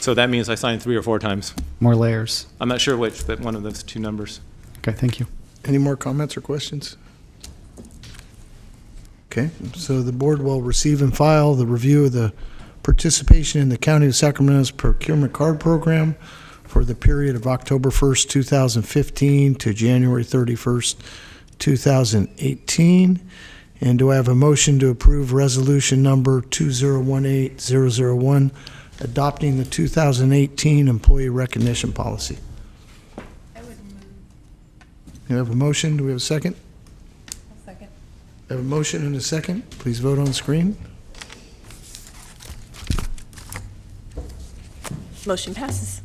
So that means I signed 3 or 4 times. More layers. I'm not sure which, but one of those 2 numbers. Okay, thank you. Any more comments or questions? Okay, so the board will receive and file the review of the participation in the County of Sacramento's procurement card program for the period of October 1st, 2015 to January 31st, 2018. And do I have a motion to approve resolution number 2018001, adopting the 2018 employee recognition policy? I would move. You have a motion, do we have a second? I'll second. I have a motion and a second. Please vote on the screen. Motion passes.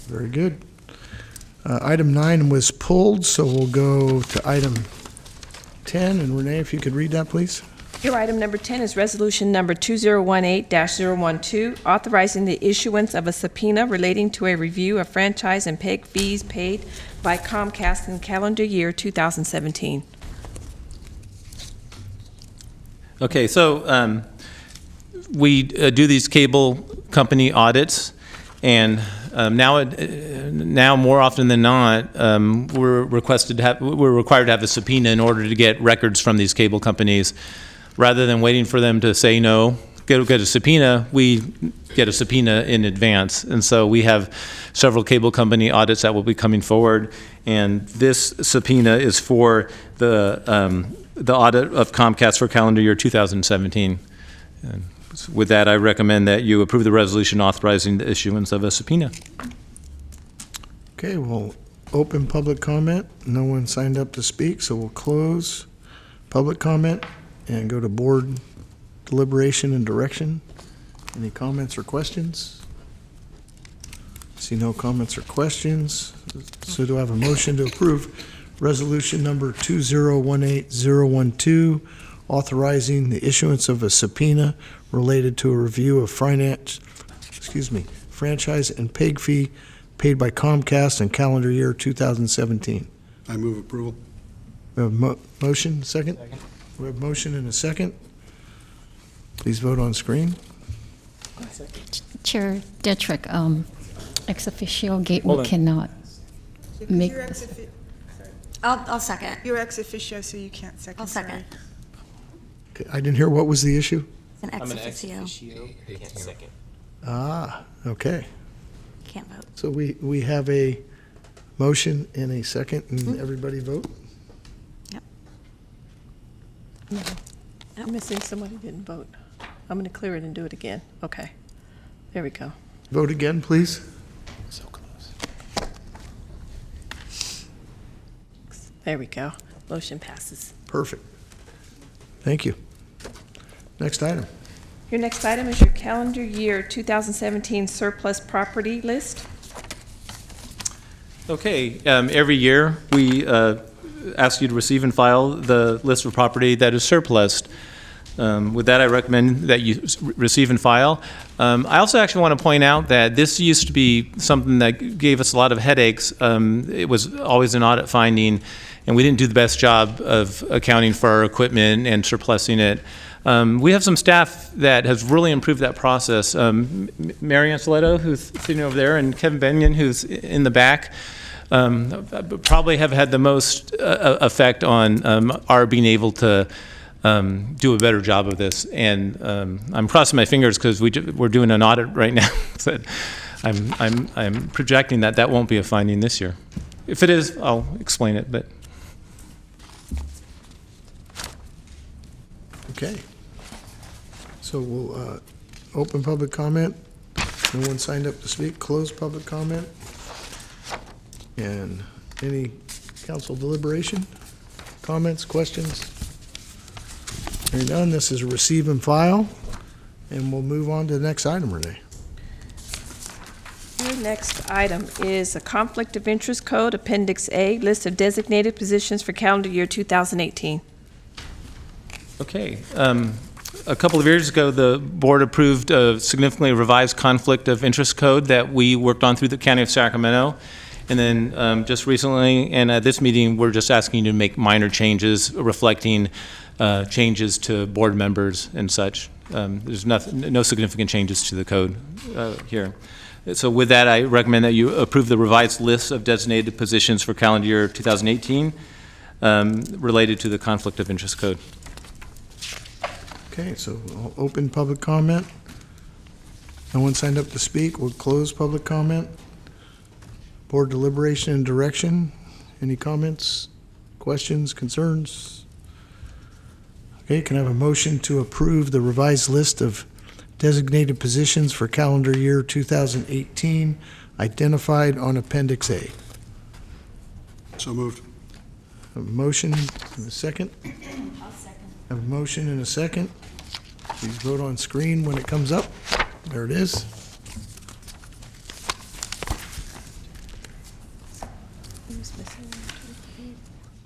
Very good. Item 9 was pulled, so we'll go to item 10. And Renee, if you could read that, please. Your item number 10 is resolution number 2018-012, authorizing the issuance of a subpoena relating to a review of franchise and PEG fees paid by Comcast in calendar year 2017. Okay, so we do these cable company audits, and now more often than not, we're required to have a subpoena in order to get records from these cable companies. Rather than waiting for them to say no, get a subpoena, we get a subpoena in advance. And so we have several cable company audits that will be coming forward, and this subpoena is for the audit of Comcast for calendar year 2017. And with that, I recommend that you approve the resolution authorizing the issuance of a subpoena. Okay, we'll open public comment. No one signed up to speak, so we'll close public comment and go to board deliberation and direction. Any comments or questions? See no comments or questions. So do I have a motion to approve resolution number 2018012, authorizing the issuance of a subpoena related to a review of franchise and PEG fee paid by Comcast in calendar year 2017? I move approval. We have a motion, second? We have a motion and a second. Please vote on screen. Chair Detrick, ex officio Hold Gateway on. cannot make, You're ex officio, I'll second. you're ex officio, so you can't second. I'll second. sorry. Okay, I didn't hear, what was the issue? It's an ex officio. Can't second. Okay. Can't vote. So we have a motion and a second, and everybody vote? No. I'm missing somebody didn't vote. I'm going to clear it and do it again. Okay. There we go. Vote again, please. So close. There we go. Motion passes. Perfect. Thank you. Next item. Your next item is your calendar year 2017 surplus property list. Okay, every year, we ask you to receive and file the list of property that is surplused. With that, I recommend that you receive and file. I also actually want to point out that this used to be something that gave us a lot of headaches. It was always an audit finding, and we didn't do the best job of accounting for our equipment and surplusing it. We have some staff that has really improved that process. Mary Anceletto, who's sitting over there, and Kevin Benyon, who's in the back, probably have had the most effect on our being able to do a better job of this. And I'm crossing my fingers because we're doing an audit right now. So I'm projecting that that won't be a finding this year. If it is, I'll explain it. But Okay. So we'll open public comment. No one signed up to speak. Close public comment. And any council deliberation? Comments, questions? Hearing none, this is receive and file. And we'll move on to the next item, Renee. Your next item is a Conflict of Interest Code, Appendix A, list of designated positions for calendar year 2018. okay. A couple of years ago, the board approved a significantly revised conflict of interest code that we worked on through the County of Sacramento. And then just recently, and at this meeting, we're just asking you to make minor changes reflecting changes to board members and such. There's no significant changes to the code here. So with that, I recommend that you approve the revised list of designated positions for calendar year 2018 related to the conflict of interest code. Okay, so I'll open public comment. No one signed up to speak. We'll close public comment. Board deliberation and direction. Any comments, questions, concerns? Okay, can I have a motion to approve the revised list of designated positions for calendar year 2018 identified on Appendix A? So moved. A motion and a second? I'll second. Have a motion and a second. Please vote on screen when it comes up. There it is. Who's missing? 1, 2, 3,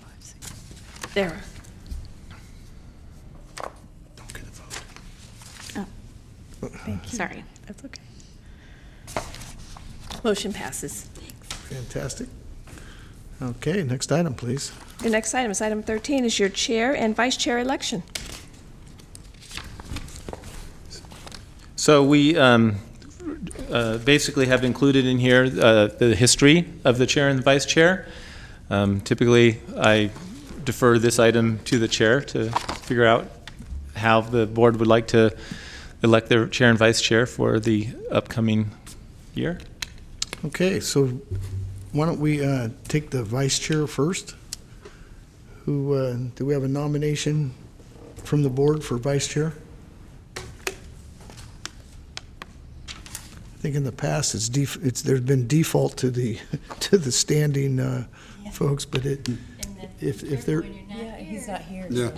4, 5, 6. There. Don't get a vote. Thank you. Sorry. That's okay. Motion passes. Fantastic. Okay, next item, please. Your next item is item 13, is your chair and vice chair election. So we basically have included in here the history of the chair and the vice chair. Typically, I defer this item to the chair to figure out how the board would like to elect their chair and vice chair for the upcoming year. Okay, so why don't we take the vice chair first? Who, do we have a nomination from the board for vice chair? I think in the past, there's been default to the, to the standing folks, but it, In the if they're, Yeah, he's not here. Yeah.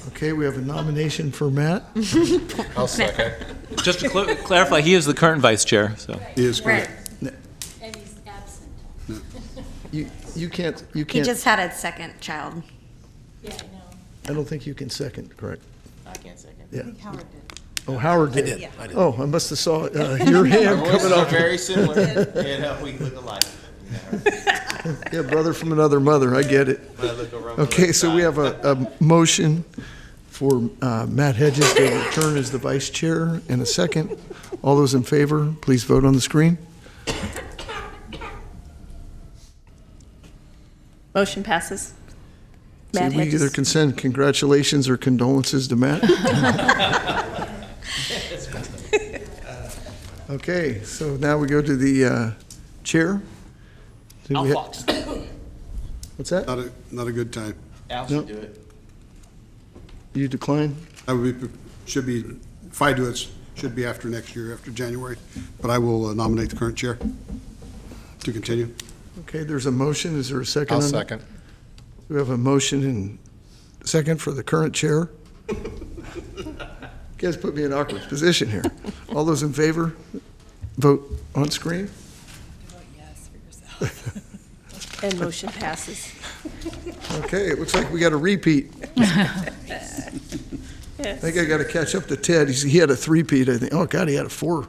okay, we have a nomination for Matt. I'll second. Just to clarify, he is the current vice chair, so. He is Right. correct. And he's absent. You can't, He just had a second child. Yeah, I know. I don't think you can second, correct? I can't second. Yeah. Howard did. Oh, Howard did. Oh, I must have saw your hand coming up. Very similar, and we look alike. Yeah, brother from another mother, I get it. When I look over on Okay, the so we side. have a motion for Matt Hedges to return as the vice chair and a second. All those in favor, please vote on the screen. Motion passes. See, Matt we either Hedges. can send congratulations or condolences to Matt. Okay, so now we go to the chair. Do Al we ha- Fox. What's that? Not a good time. Al No. should do it. You decline? I would be, should be, if I do it, should be after next year, after January. But I will nominate the current chair to continue. Okay, there's a motion. Is there a second? I'll on that? second. We have a motion and second for the current chair. You guys put me in an awkward position here. All those in favor, vote on screen. Vote yes for yourself. And motion passes. Okay, it looks like we got a repeat. I think I got to catch up to Ted. He had a three-peat, I think. Oh, God, he had a four.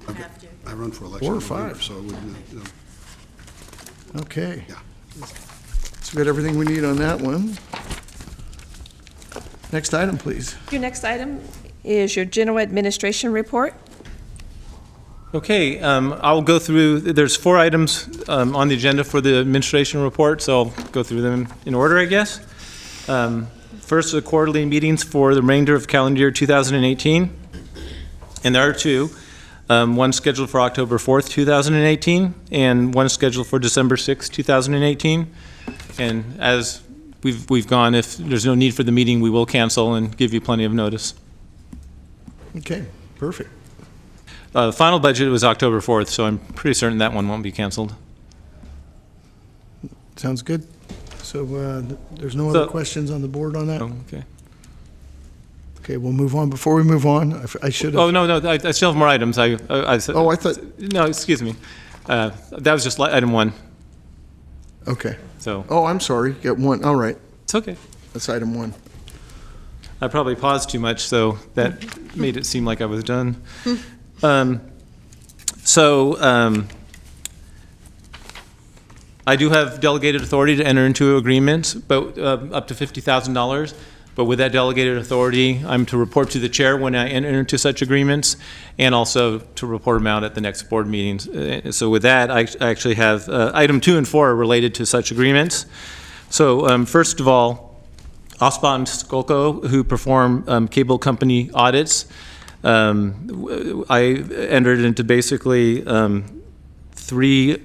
I run for election. 4 or in November, 5. So it wouldn't, Okay. Yeah. So we got everything we need on that one. Next item, please. Your next item is your general administration report. Okay, I'll go through, there's 4 items on the agenda for the administration report, so I'll go through them in order, I guess. First, the quarterly meetings for the remainder of calendar year 2018. And there are 2. One scheduled for October 4th, 2018, and one scheduled for December 6th, 2018. And as we've gone, if there's no need for the meeting, we will cancel and give you plenty of notice. Okay, perfect. The final budget was October 4th, so I'm pretty certain that one won't be canceled. Sounds good. So there's no other So- questions on the board on that? Oh, okay. Okay, we'll move on. Before we move on, I should have. Oh, no, I still have more items. I Oh, I thought, No, excuse me. That was just item 1, okay. so Oh, I'm sorry. Got one. All right. it's okay. That's item 1. I probably paused too much, so that made it seem like I was done. I do have delegated authority to enter into agreements, but up to $50,000. But with that delegated authority, I'm to report to the chair when I enter into such agreements, and also to report them out at the next board meetings. So with that, I actually have item 2 and 4 are related to such agreements. So first of all, OSPA and Skolco, who perform cable company audits, I entered into basically 3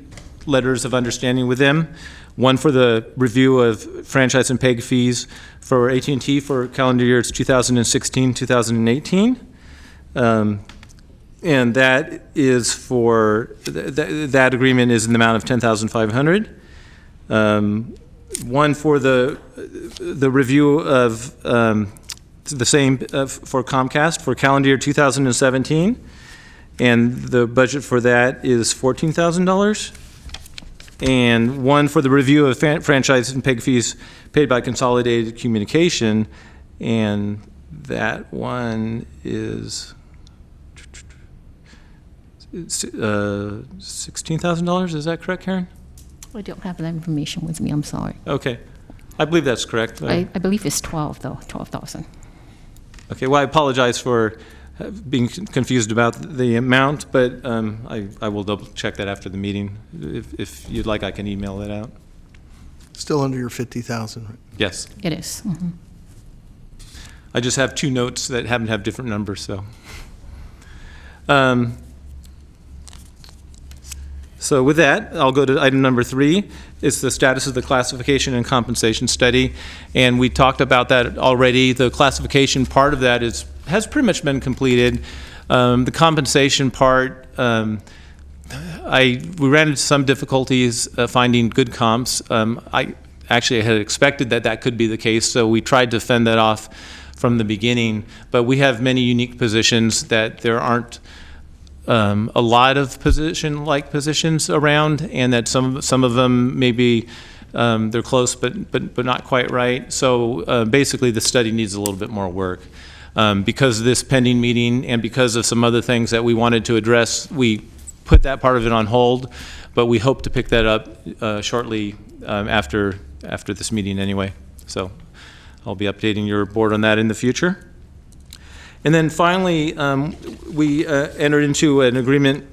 letters of understanding with them. One for the review of franchise and PEG fees for AT&T for calendar years 2016, 2018. And that is for, that agreement is in the amount of $10,500. One for the review of the same for Comcast for calendar year 2017, and the budget for that is $14,000. And one for the review of franchise and PEG fees paid by Consolidated Communication, and that one is $16,000. Is that correct, Karen? I don't have that information with me, I'm sorry. Okay, I believe that's correct. I believe it's 12, though, 12,000. Okay, well, I apologize for being confused about the amount, but I will double check that after the meeting. If you'd like, I can email that out. Still under your 50,000, right? Yes. It is. Mhm. I just have 2 notes that happen to have different numbers, so. So with that, I'll go to item number 3. It's the status of the classification and compensation study. And we talked about that already. The classification part of that has pretty much been completed. The compensation part, we ran into some difficulties finding good comps. I actually had expected that that could be the case, so we tried to fend that off from the beginning. But we have many unique positions that there aren't a lot of position-like positions around, and that some of them maybe they're close but not quite right. So basically, the study needs a little bit more work. Because of this pending meeting and because of some other things that we wanted to address, we put that part of it on hold, but we hope to pick that up shortly after this meeting anyway. So I'll be updating your board on that in the future. And then finally, we entered into an agreement,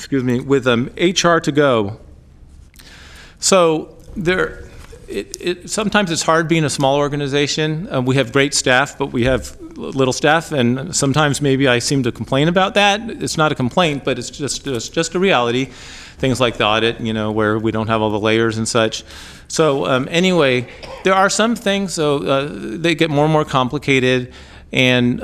with HR2Go. So sometimes it's hard being a small organization. We have great staff, but we have little staff, and sometimes maybe I seem to complain about that. It's not a complaint, but it's just a reality. Things like the audit, where we don't have all the layers and such. So anyway, there are some things, so they get more and more complicated, and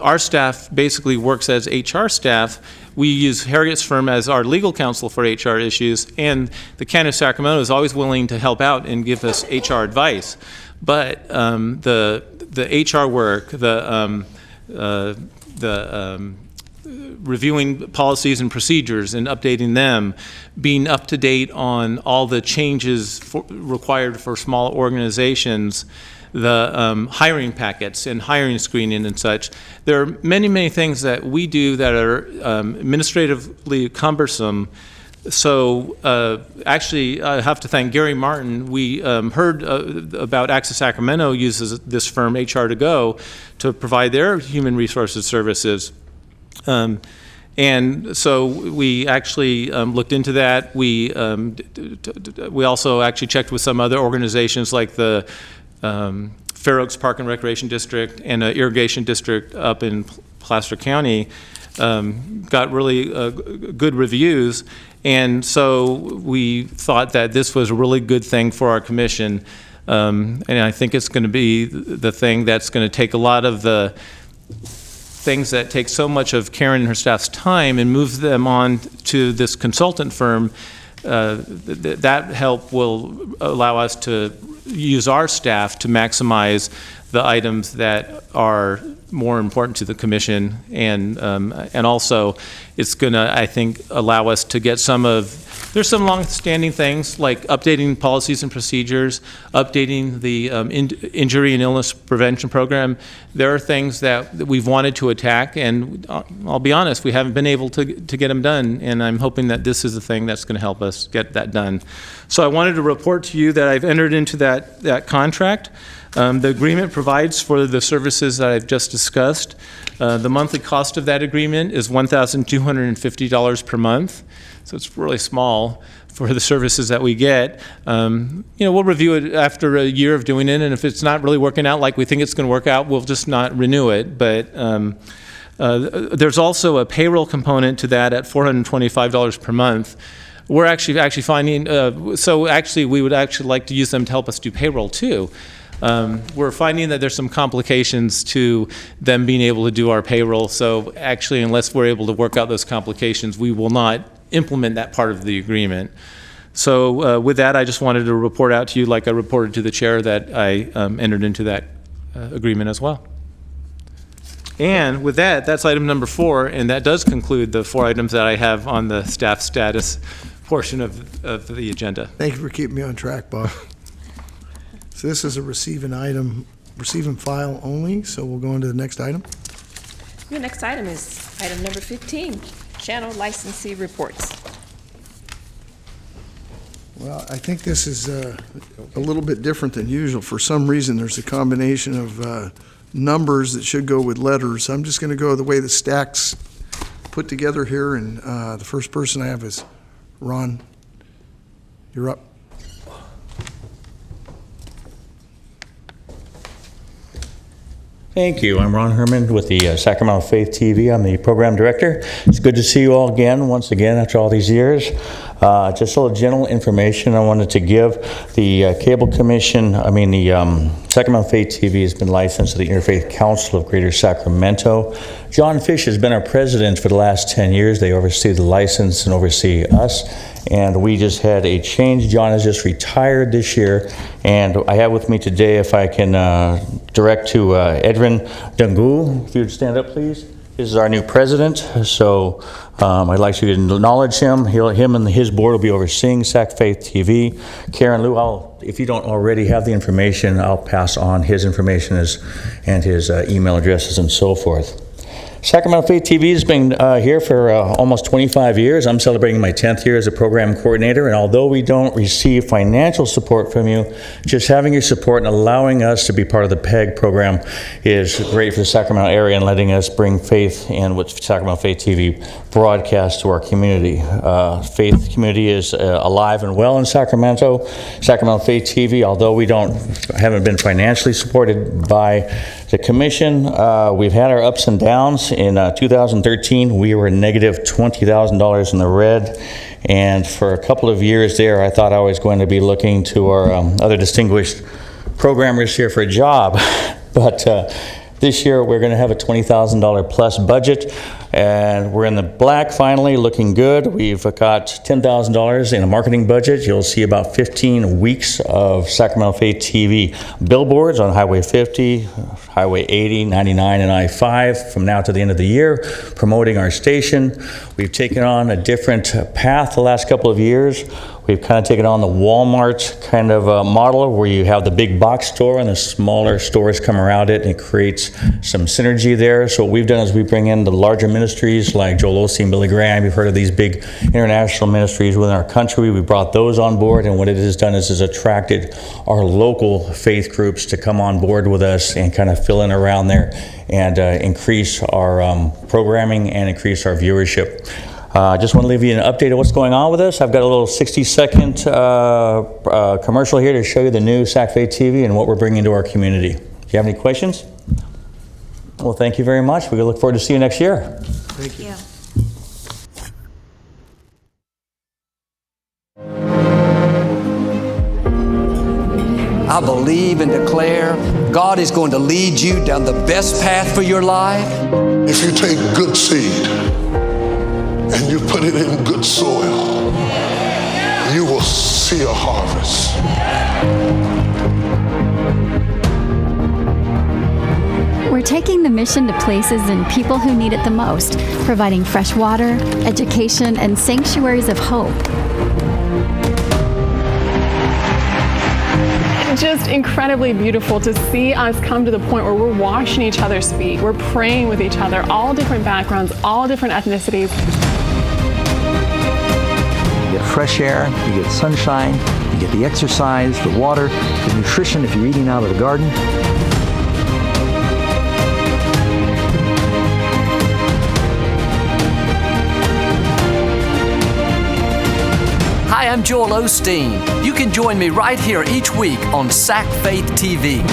our staff basically works as HR staff. We use Harriet's firm as our legal counsel for HR issues, and the County of Sacramento is always willing to help out and give us HR advice. But the HR work, the reviewing policies and procedures and updating them, being up to date on all the changes required for small organizations, the hiring packets and hiring screening and such. There are many, many things that we do that are administratively cumbersome. So actually, I have to thank Gary Martin. We heard about Access Sacramento uses this firm, HR2Go, to provide their human resources services. And so we actually looked into that. We also actually checked with some other organizations like the Fair Oaks Park and Recreation District and an irrigation district up in Placer County. Got really good reviews. And so we thought that this was a really good thing for our commission. And I think it's going to be the thing that's going to take a lot of the things that take so much of Karen and her staff's time and move them on to this consultant firm. That help will allow us to use our staff to maximize the items that are more important to the commission, and also it's going to, I think, allow us to get there's some long-standing things like updating policies and procedures, updating the injury and illness prevention program. There are things that we've wanted to attack, and I'll be honest, we haven't been able to get them done, and I'm hoping that this is the thing that's going to help us get that done. So I wanted to report to you that I've entered into that contract. The agreement provides for the services that I've just discussed. The monthly cost of that agreement is $1,250 per month, so it's really small for the services that we get. We'll review it after a year of doing it, and if it's not really working out like we think it's going to work out, we'll just not renew it. But there's also a payroll component to that at $425 per month. We're actually finding, so actually we would actually like to use them to help us do payroll too. We're finding that there's some complications to them being able to do our payroll, so actually unless we're able to work out those complications, we will not implement that part of the agreement. So with that, I just wanted to report out to you, like I reported to the chair, that I entered into that agreement as well. And with that, that's item number 4, and that does conclude the 4 items that I have on the staff status portion of the agenda. Thank you for keeping me on track, Bob. So this is a receive and file only, so we'll go on to the next item. Your next item is item number 15, channel licensee reports. Well, I think this is a little bit different than usual. For some reason, there's a combination of numbers that should go with letters. I'm just going to go the way the stack's put together here, and the first person I have is Ron. You're up. Thank you. I'm Ron Herman with the Sacramento Faith TV. I'm the program director. It's good to see you all again, once again, after all these years. Just a little general information I wanted to give. The Cable Commission, the Sacramento Faith TV has been licensed to the Interfaith Council of Greater Sacramento. John Fish has been our president for the last 10 years. They oversee the license and oversee us. And we just had a change. John has just retired this year. And I have with me today, if I can direct to Edwin Dungu. If you would stand up, please. This is our new president. So I'd like you to acknowledge him. Him and his board will be overseeing Sac Faith TV. Karen Lou, if you don't already have the information, I'll pass on his information and his email addresses and so forth. Sacramento Faith TV has been here for almost 25 years. I'm celebrating my 10th year as a program coordinator, and although we don't receive financial support from you, just having your support and allowing us to be part of the PEG program is great for the Sacramento area and letting us bring faith in what Sacramento Faith TV broadcasts to our community. Faith community is alive and well in Sacramento. Sacramento Faith TV, although we haven't been financially supported by the commission, we've had our ups and downs. In 2013, we were negative $20,000 in the red, and for a couple of years there, I thought I was going to be looking to our other distinguished programmers here for a job, but this year we're going to have a $20,000 plus budget, and we're in the black finally, looking good. We've got $10,000 in a marketing budget. You'll see about 15 weeks of Sacramento Faith TV billboards on Highway 50, Highway 80, 99, and I-5 from now to the end of the year, promoting our station. We've taken on a different path the last couple of years. We've kind of taken on the Walmart kind of model where you have the big box store and the smaller stores come around it, and it creates some synergy there. So what we've done is we bring in the larger ministries like Joel Osteen, Billy Graham. You've heard of these big international ministries within our country. We brought those on board, and what it has done is has attracted our local faith groups to come on board with us and kind of fill in around there and increase our programming and increase our viewership. I just want to leave you an update of what's going on with us. I've got a little 60-second commercial here to show you the new Sac Faith TV and what we're bringing to our community. Do you have any questions? Well, thank you very much. We look forward to seeing you next year. Thank you. I believe and declare God is going to lead you down the best path for your life. If you take good seed and you put it in good soil, you will see a harvest. We're taking the mission to places and people who need it the most, providing fresh water, education, and sanctuaries of hope. Just incredibly beautiful to see us come to the point where we're washing each other's feet, we're praying with each other, all different backgrounds, all different ethnicities. You get fresh air, you get sunshine, you get the exercise, the water, the nutrition if you're eating out of the garden. Hi, I'm Joel Osteen. You can join me right here each week on Sac Faith TV.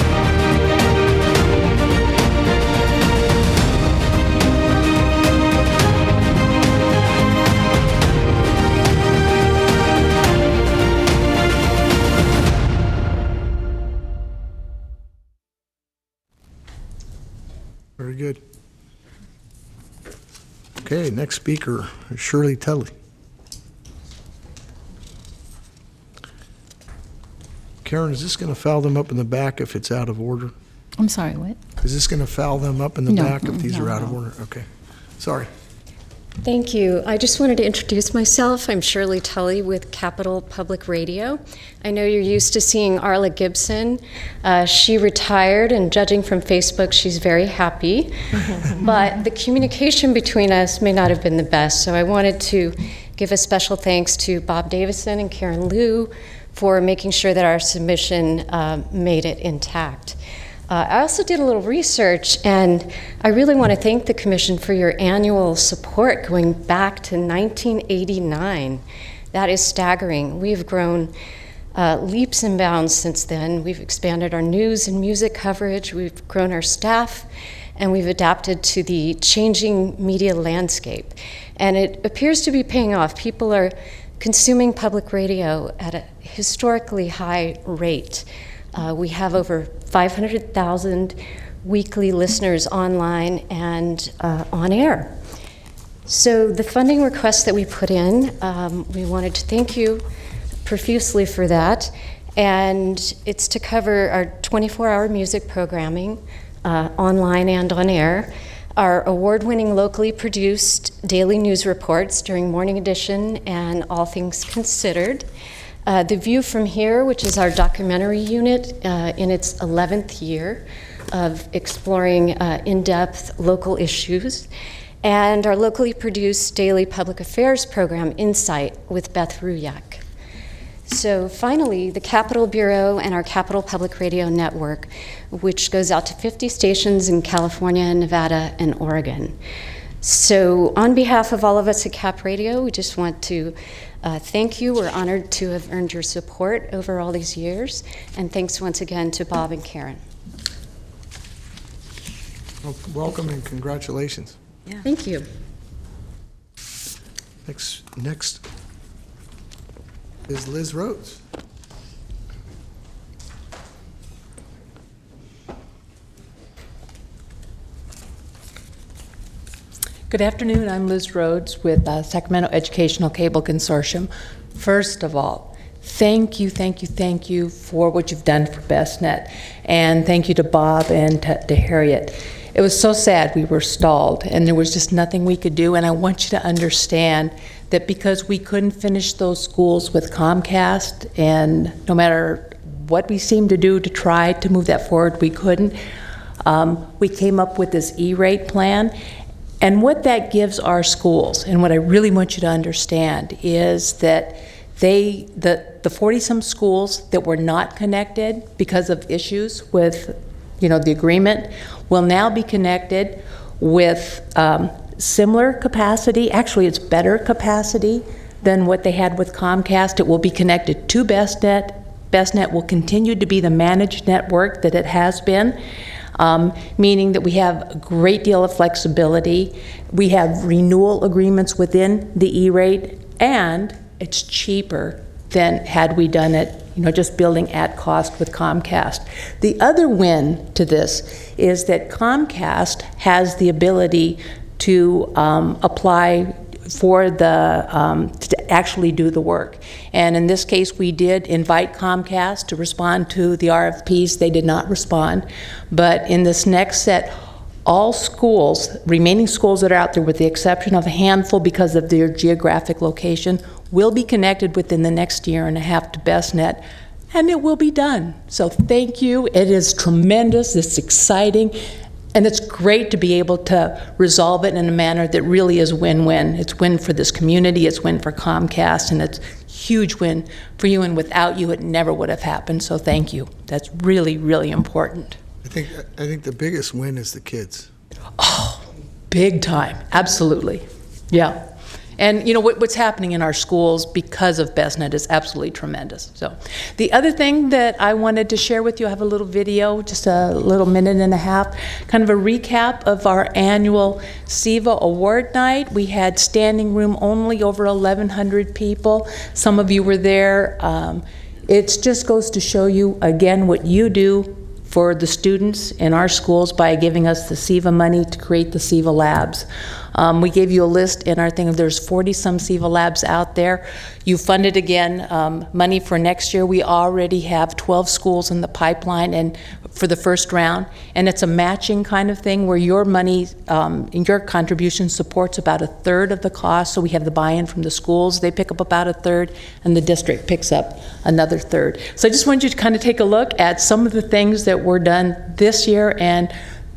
Very good. Okay, next speaker, Shirley Tully. Karen, is this going to foul them up in the back if it's out of order? I'm sorry, what? Is this going to foul them up in the No, back if these no, are out of no. order? Okay, sorry. Thank you. I just wanted to introduce myself. I'm Shirley Tully with Capital Public Radio. I know you're used to seeing Arla Gibson. She retired, and judging from Facebook, she's very happy. But the communication between us may not have been the best, so I wanted to give a special thanks to Bob Davison and Karen Liu for making sure that our submission made it intact. I also did a little research, and I really want to thank the Commission for your annual support going back to 1989. That is staggering. We've grown leaps and bounds since then. We've expanded our news and music coverage, we've grown our staff, and we've adapted to the changing media landscape. And it appears to be paying off. People are consuming public radio at a historically high rate. We have over 500,000 weekly listeners online and on air. So the funding request that we put in, we wanted to thank you profusely for that. And it's to cover our 24-hour music programming, online and on air, our award-winning locally produced daily news reports during Morning Edition and All Things Considered, The View from Here, which is our documentary unit in its 11th year of exploring in-depth local issues, and our locally produced daily public affairs program, Insight, with Beth Ruyak. So finally, the Capitol Bureau and our Capitol Public Radio Network, which goes out to 50 stations in California, Nevada, and Oregon. So on behalf of all of us at Cap Radio, we just want to thank you. We're honored to have earned your support over all these years. And thanks once again to Bob and Karen. Well, welcome and congratulations. Yeah. Thank you. Next is Liz Rhodes. Good afternoon. I'm Liz Rhodes with Sacramento Educational Cable Consortium. First of all, thank you for what you've done for BestNet, and thank you to Bob and to Harriet. It was so sad we were stalled, and there was just nothing we could do, and I want you to understand that because we couldn't finish those schools with Comcast, and no matter what we seemed to do to try to move that forward, we couldn't. We came up with this E-rate plan, and what that gives our schools, and what I really want you to understand, is that the 40-some schools that were not connected because of issues with the agreement will now be connected with similar capacity. Actually, it's better capacity than what they had with Comcast. It will be connected to BestNet. BestNet will continue to be the managed network that it has been, meaning that we have a great deal of flexibility. We have renewal agreements within the E-rate, and it's cheaper than had we done it just building at cost with Comcast. The other win to this is that Comcast has the ability to apply for to actually do the work. And in this case, we did invite Comcast to respond to the RFPs. They did not respond. But in this next set, all schools, remaining schools that are out there, with the exception of a handful because of their geographic location, will be connected within the next year and a half to BestNet, and it will be done. So thank you. It is tremendous. It's exciting. And it's great to be able to resolve it in a manner that really is win-win. It's win for this community, it's win for Comcast, and it's a huge win for you, and without you, it never would have happened. So thank you. That's really, really important. I think the biggest win is the kids. Oh, big time. Absolutely. Yeah. And what's happening in our schools because of BestNet is absolutely tremendous. So the other thing that I wanted to share with you, I have a little video, just a little minute and a half, kind of a recap of our annual SEVA Award Night. We had standing room only, over 1,100 people. Some of you were there. It just goes to show you, again, what you do for the students in our schools by giving us the SEVA money to create the SEVA labs. We gave you a list in our thing. There's 40-some SEVA labs out there. You funded, again, money for next year. We already have 12 schools in the pipeline and for the first round, and it's a matching kind of thing where your money, your contribution supports about a third of the cost. So we have the buy-in from the schools. They pick up about a third, and the district picks up another third. So I just wanted you to kind of take a look at some of the things that were done this year and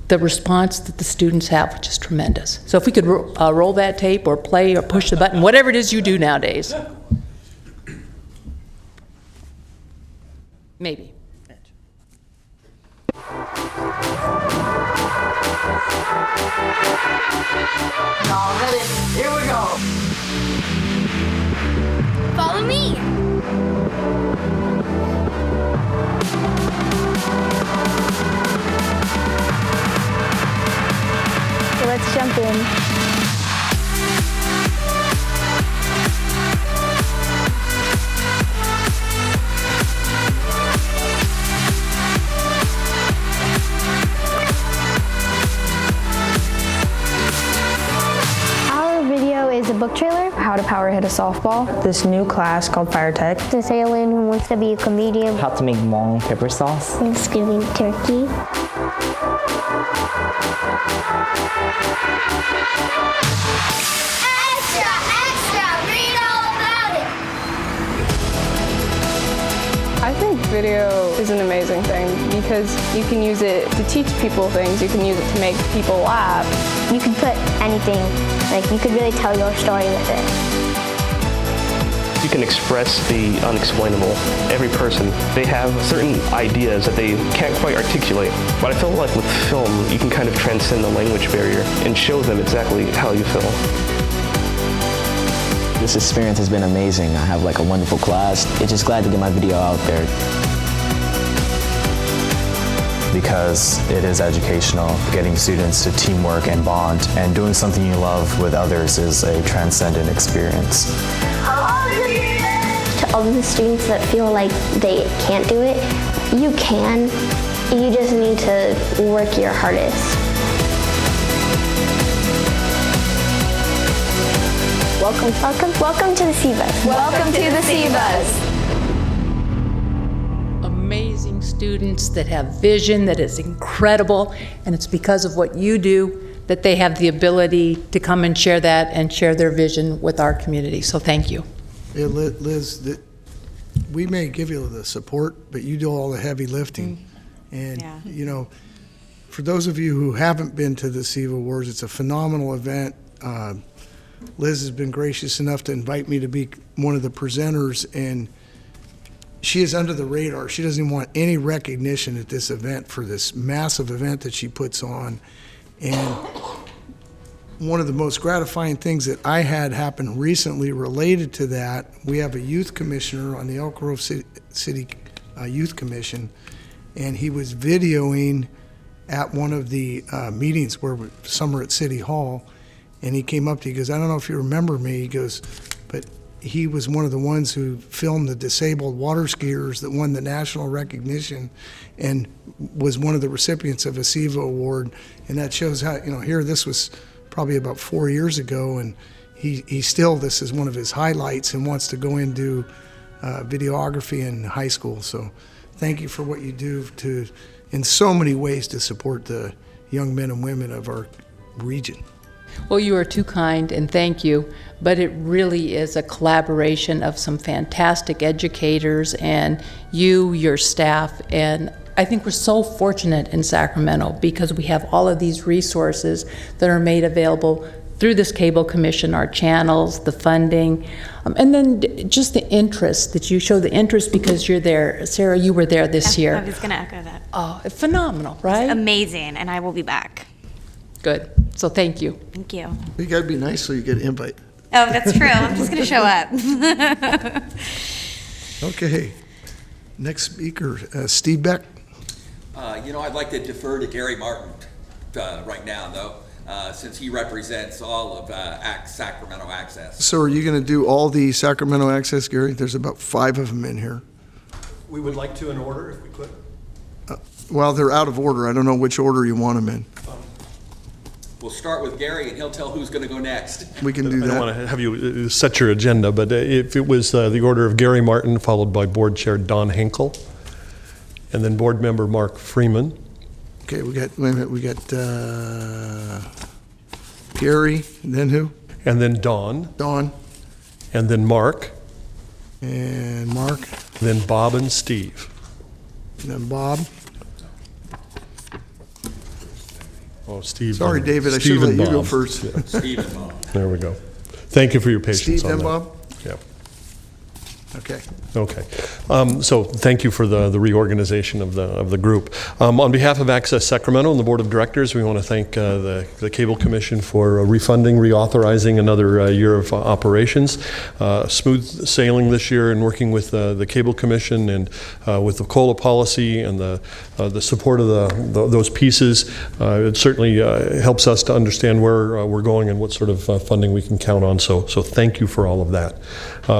the response that the students have, which is tremendous. So if we could roll that tape or play or push the button, whatever it is you do nowadays. Maybe. Y'all ready? Here we go. Follow me. So let's jump in. power hit a softball. This new class called Fire Tech. This alien who wants to be a comedian. How to make Hmong pepper sauce. Thanksgiving turkey. Extra, extra, read all about it. I think video is an amazing thing because you can use it to teach people things. You can use it to make people laugh. You can put anything, like you could really tell your story with it. You can express the unexplainable. Every person, they have certain ideas that they can't quite articulate. But I feel like with film, you can kind of transcend the language barrier and show them exactly how you feel. This experience has been amazing. I have like a wonderful class. It's just glad to get my video out there. Because it is educational, getting students to teamwork and bond, and doing something you love with others is a transcendent experience. To all the students that feel like they can't do it, you can. You just need to work your hardest. Welcome to the C-Bus. Welcome to the C-Bus. Amazing students that have vision that is incredible, and it's because of what you do that they have the ability to come and share that and share their vision with our community. So thank you. Yeah, Liz, we may give you the support, but you do all the heavy lifting. And, you know, for those of you who haven't been to the SIVA Awards, it's a phenomenal event. Liz has been gracious enough to invite me to be one of the presenters, and she is under the radar. She doesn't even want any recognition at this event for this massive event that she puts on. And one of the most gratifying things that I had happen recently related to that, we have a youth commissioner on the Elk Grove City Youth Commission, and he was videoing at one of the meetings where some are at City Hall, and he came up to me, he goes, I don't know if you remember me, he goes, but he was one of the ones who filmed the disabled water skiers that won the national recognition and was one of the recipients of a SIVA award. And that shows how, you know, here this was probably about 4 years ago, and he still, this is one of his highlights and wants to go into videography in high school. So thank you for what you do in so many ways to support the young men and women of our region. Well, you are too kind, and thank you, but it really is a collaboration of some fantastic educators and you, your staff, and I think we're so fortunate in Sacramento because we have all of these resources that are made available through this cable commission, our channels, the funding, and then just the interest that you show, the interest because you're there. Sarah, you were there this year. I was going to echo that. Oh, phenomenal, right? It's amazing, and I will be back. Good. So thank you. Thank you. You got to be nice so you get an invite. Oh, that's true. I'm just going to show up. Okay. Next speaker, Steve Beck. You know, I'd like to defer to Gary Martin right now, though, since he represents all of Sacramento Access. So are you going to do all the Sacramento Access, Gary? There's about 5 of them in here. We would like to in order, if we could. Well, they're out of order. I don't know which order you want them in. We'll start with Gary, and he'll tell who's going to go next. We can do that. I don't want to have you set your agenda, but if it was the order of Gary Martin, followed by Board Chair Don Henkel, and then Board Member Mark Freeman. Okay, wait a minute, we got Gary, and then who? And then Don. Don. And then Mark. And Mark. Then Bob and Steve. And then Bob. Oh, Steve. Sorry, David, I should let you go first. Yeah. Steve and Bob. There we go. Thank you for your patience Steve on and that. Bob? Yeah. Okay. Okay. So thank you for the reorganization of the group. On behalf of Access Sacramento and the Board of Directors, we want to thank the Cable Commission for refunding, reauthorizing another year of operations. Smooth sailing this year and working with the Cable Commission and with the COLA policy and the support of those pieces. It certainly helps us to understand where we're going and what sort of funding we can count on. So thank you for all of that.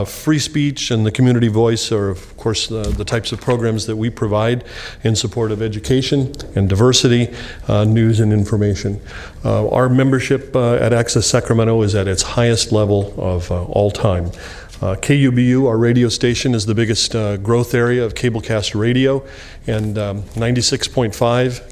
Free speech and the community voice are, of course, the types of programs that we provide in support of education and diversity, news and information. Our membership at Access Sacramento is at its highest level of all time. KUBU, our radio station, is the biggest growth area of cablecast radio, and 96.5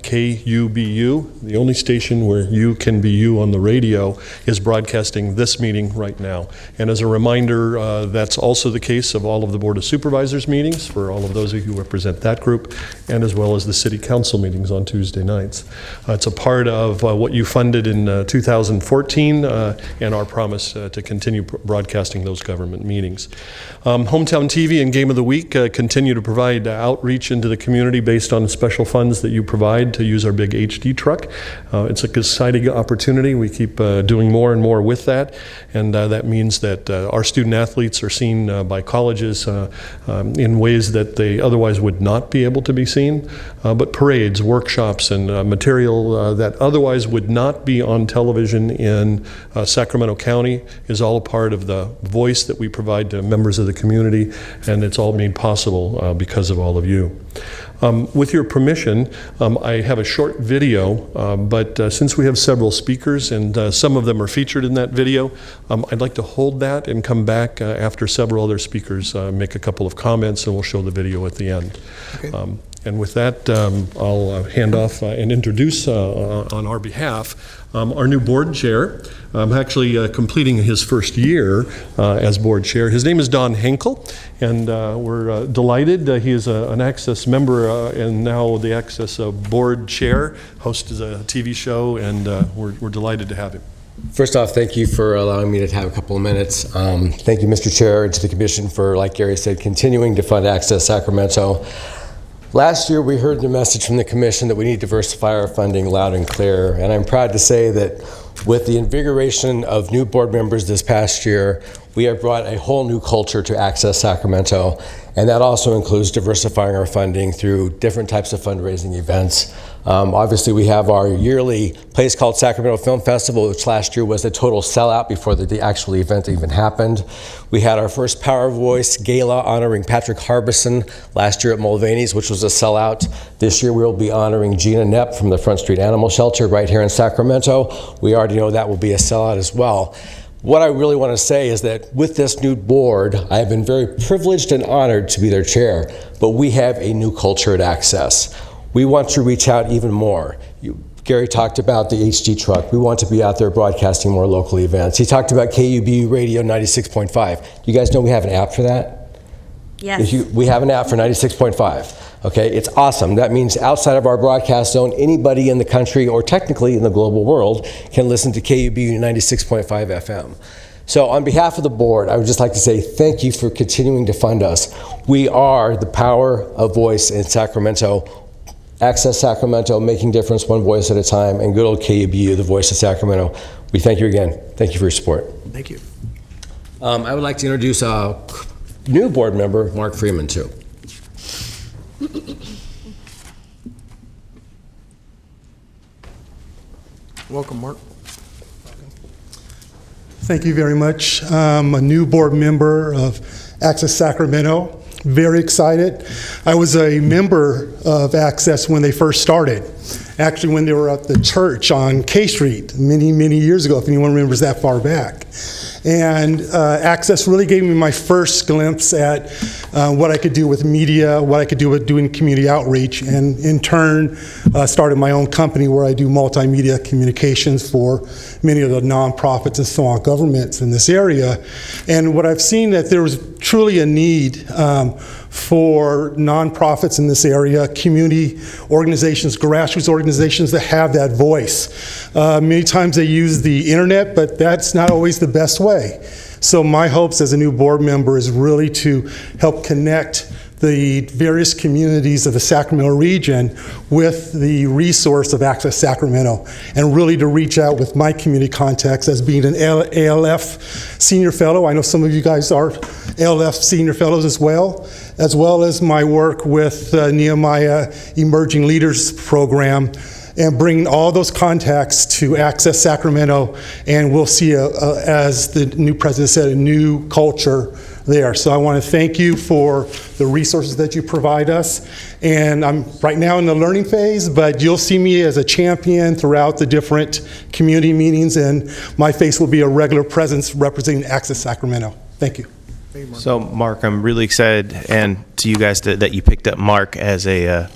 KUBU, the only station where you can be you on the radio, is broadcasting this meeting right now. And as a reminder, that's also the case of all of the Board of Supervisors meetings for all of those of you who represent that group, and as well as the City Council meetings on Tuesday nights. It's a part of what you funded in 2014 and our promise to continue broadcasting those government meetings. Hometown TV and Game of the Week continue to provide outreach into the community based on special funds that you provide to use our big HD truck. It's an exciting opportunity. We keep doing more and more with that, and that means that our student athletes are seen by colleges in ways that they otherwise would not be able to be seen. But parades, workshops, and material that otherwise would not be on television in Sacramento County is all a part of the voice that we provide to members of the community, and it's all made possible because of all of you. With your permission, I have a short video, but since we have several speakers and some of them are featured in that video, I'd like to hold that and come back after several other speakers make a couple of comments, and we'll show the video at the end. Okay. And with that, I'll hand off and introduce on our behalf our new board chair. I'm actually completing his first year as board chair. His name is Don Henkel, and we're delighted. He is an Access member and now the Access board chair, hosts a TV show, and we're delighted to have him. First off, thank you for allowing me to have a couple of minutes. Thank you, Mr. Chair, and to the Commission for, like Gary said, continuing to fund Access Sacramento. Last year, we heard the message from the Commission that we need to diversify our funding loud and clear, and I'm proud to say that with the invigoration of new board members this past year, we have brought a whole new culture to Access Sacramento, and that also includes diversifying our funding through different types of fundraising events. Obviously, we have our yearly place called Sacramento Film Festival, which last year was a total sellout before the actual event even happened. We had our first Power Voice Gala honoring Patrick Harbison last year at Mulvaney's, which was a sellout. This year, we'll be honoring Gina Knepp from the Front Street Animal Shelter right here in Sacramento. We already know that will be a sellout as well. What I really want to say is that with this new board, I have been very privileged and honored to be their chair, but we have a new culture at Access. We want to reach out even more. Gary talked about the HD truck. We want to be out there broadcasting more local events. He talked about KUBU Radio 96.5. You guys know we have an app for that? Yes. We have an app for 96.5. Okay, it's awesome. That means outside of our broadcast zone, anybody in the country or technically in the global world can listen to KUBU 96.5 FM. So on behalf of the board, I would just like to say thank you for continuing to fund us. We are the power of voice in Sacramento. Access Sacramento, making difference one voice at a time, and good old KUBU, the voice of Sacramento. We thank you again. Thank you for your support. Thank you. I would like to introduce a new board member, Mark Freeman, too. Welcome, Mark. Thank you very much. I'm a new board member of Access Sacramento. Very excited. I was a member of Access when they first started. Actually, when they were at the church on K Street many, many years ago, if anyone remembers that far back. And Access really gave me my first glimpse at what I could do with media, what I could do with doing community outreach, and in turn started my own company where I do multimedia communications for many of the nonprofits and so on, governments in this area. And what I've seen that there was truly a need for nonprofits in this area, community organizations, grassroots organizations that have that voice. Many times they use the internet, but that's not always the best way. So my hopes as a new board member is really to help connect the various communities of the Sacramento region with the resource of Access Sacramento, and really to reach out with my community contacts as being an ALF senior fellow. I know some of you guys are ALF senior fellows as well as my work with Nehemiah Emerging Leaders Program, and bring all those contacts to Access Sacramento, and we'll see, as the new president said, a new culture there. So I want to thank you for the resources that you provide us. And I'm right now in the learning phase, but you'll see me as a champion throughout the different community meetings, and my face will be a regular presence representing Access Sacramento. Thank you. So, Mark, I'm really excited, and to you guys that you picked up Mark as a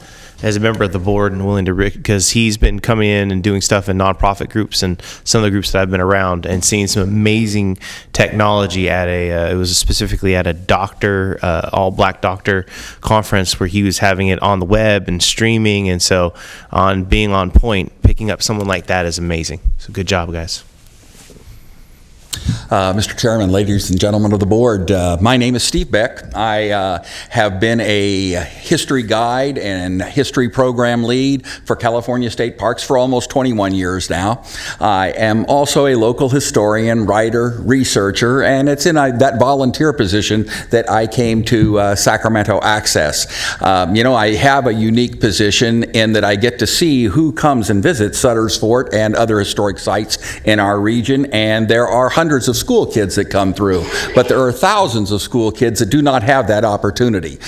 member of the board and willing to, because he's been coming in and doing stuff in nonprofit groups and some of the groups that I've been around and seeing some amazing technology at it was specifically at a doctor, all black doctor conference where he was having it on the web and streaming, and so on being on point, picking up someone like that is amazing. So good job, guys. Mr. Chairman, ladies and gentlemen of the board, my name is Steve Beck. I have been a history guide and history program lead for California State Parks for almost 21 years now. I am also a local historian, writer, researcher, and it's in that volunteer position that I came to Sacramento Access. I have a unique position in that I get to see who comes and visits Sutter's Fort and other historic sites in our region, and there are hundreds of school kids that come through, but there are thousands of school kids that do not have that opportunity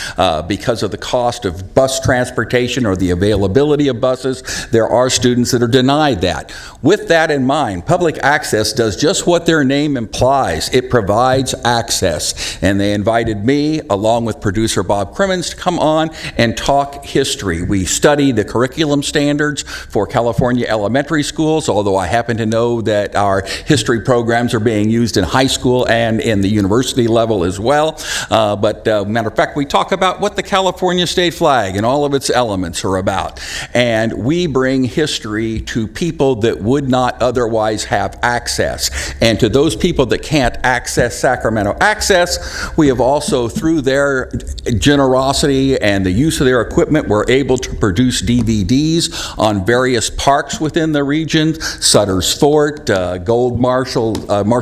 because of the cost of bus transportation or the availability of buses. There are students that are denied that. With that in mind, public access does just what their name implies. It provides access, and they invited me along with producer Bob Crimmins to come on and talk history. We study the curriculum standards for California elementary schools, although I happen to know that our history programs are being used in high school and in the university level as well. But matter of fact, we talk about what the California state flag and all of its elements are about. And we bring history to people that would not otherwise have access. And to those people that can't access Sacramento Access, we have also, through their generosity and the use of their equipment, we're able to produce DVDs on various parks within the region: Sutter's Fort, Marshall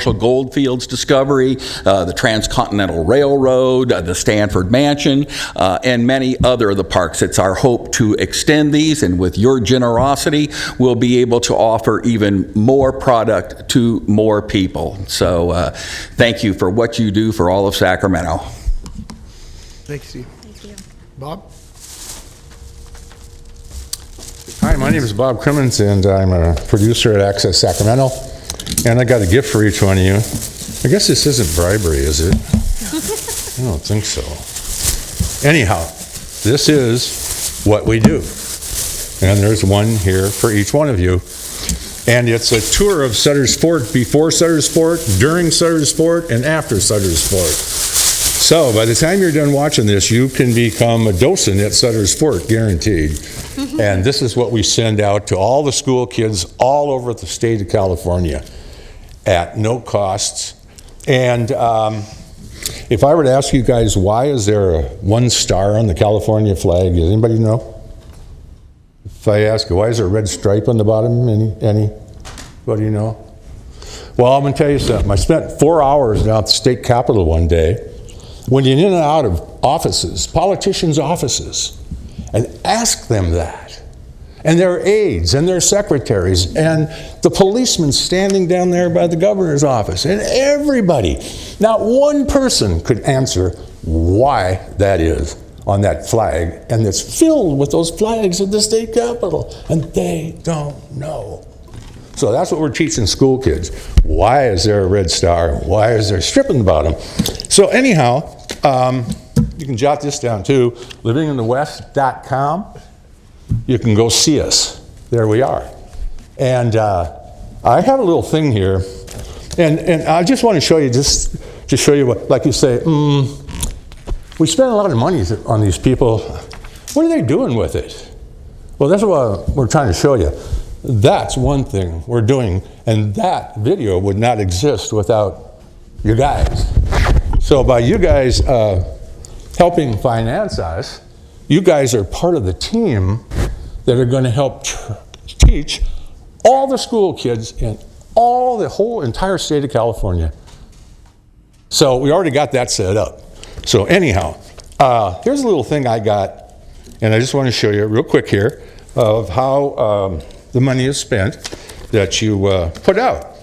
Goldfield's discovery, the Transcontinental Railroad, the Stanford Mansion, and many other of the parks. It's our hope to extend these, and with your generosity, we'll be able to offer even more product to more people. So thank you for what you do for all of Sacramento. Thank you, Steve. Thank you. Bob? Hi, my name is Bob Crimmins, and I'm a producer at Access Sacramento. And I got a gift for each one of you. I guess this isn't bribery, is it? I don't think so. Anyhow, this is what we do. And there's one here for each one of you. And it's a tour of Sutter's Fort, before Sutter's Fort, during Sutter's Fort, and after Sutter's Fort. So by the time you're done watching this, you can become a docent at Sutter's Fort, guaranteed. And this is what we send out to all the school kids all over the state of California at no costs. And if I were to ask you guys, why is there a 1 star on the California flag? Does anybody know? If I ask you, why is there a red stripe on the bottom? Anybody know? Well, I'm going to tell you something. I spent 4 hours down at the state capitol one day, went in and out of offices, politicians' offices, and asked them that. And their aides and their secretaries and the policemen standing down there by the governor's office, and everybody. Not one person could answer why that is on that flag, and it's filled with those flags at the state capitol, and they don't know. So that's what we're teaching school kids. Why is there a red star? Why is there a strip in the bottom? So anyhow, you can jot this down too, livinginthewest.com. You can go see us. There we are. And I have a little thing here, and I just want to show you, just to show you what, like you say, we spend a lot of money on these people. What are they doing with it? Well, that's what we're trying to show you. That's one thing we're doing, and that video would not exist without you guys. So by you guys helping finance us, you guys are part of the team that are going to help teach all the school kids in the whole entire state of California. So we already got that set up. So anyhow, here's a little thing I got, and I just want to show you real quick here of how the money is spent that you put out.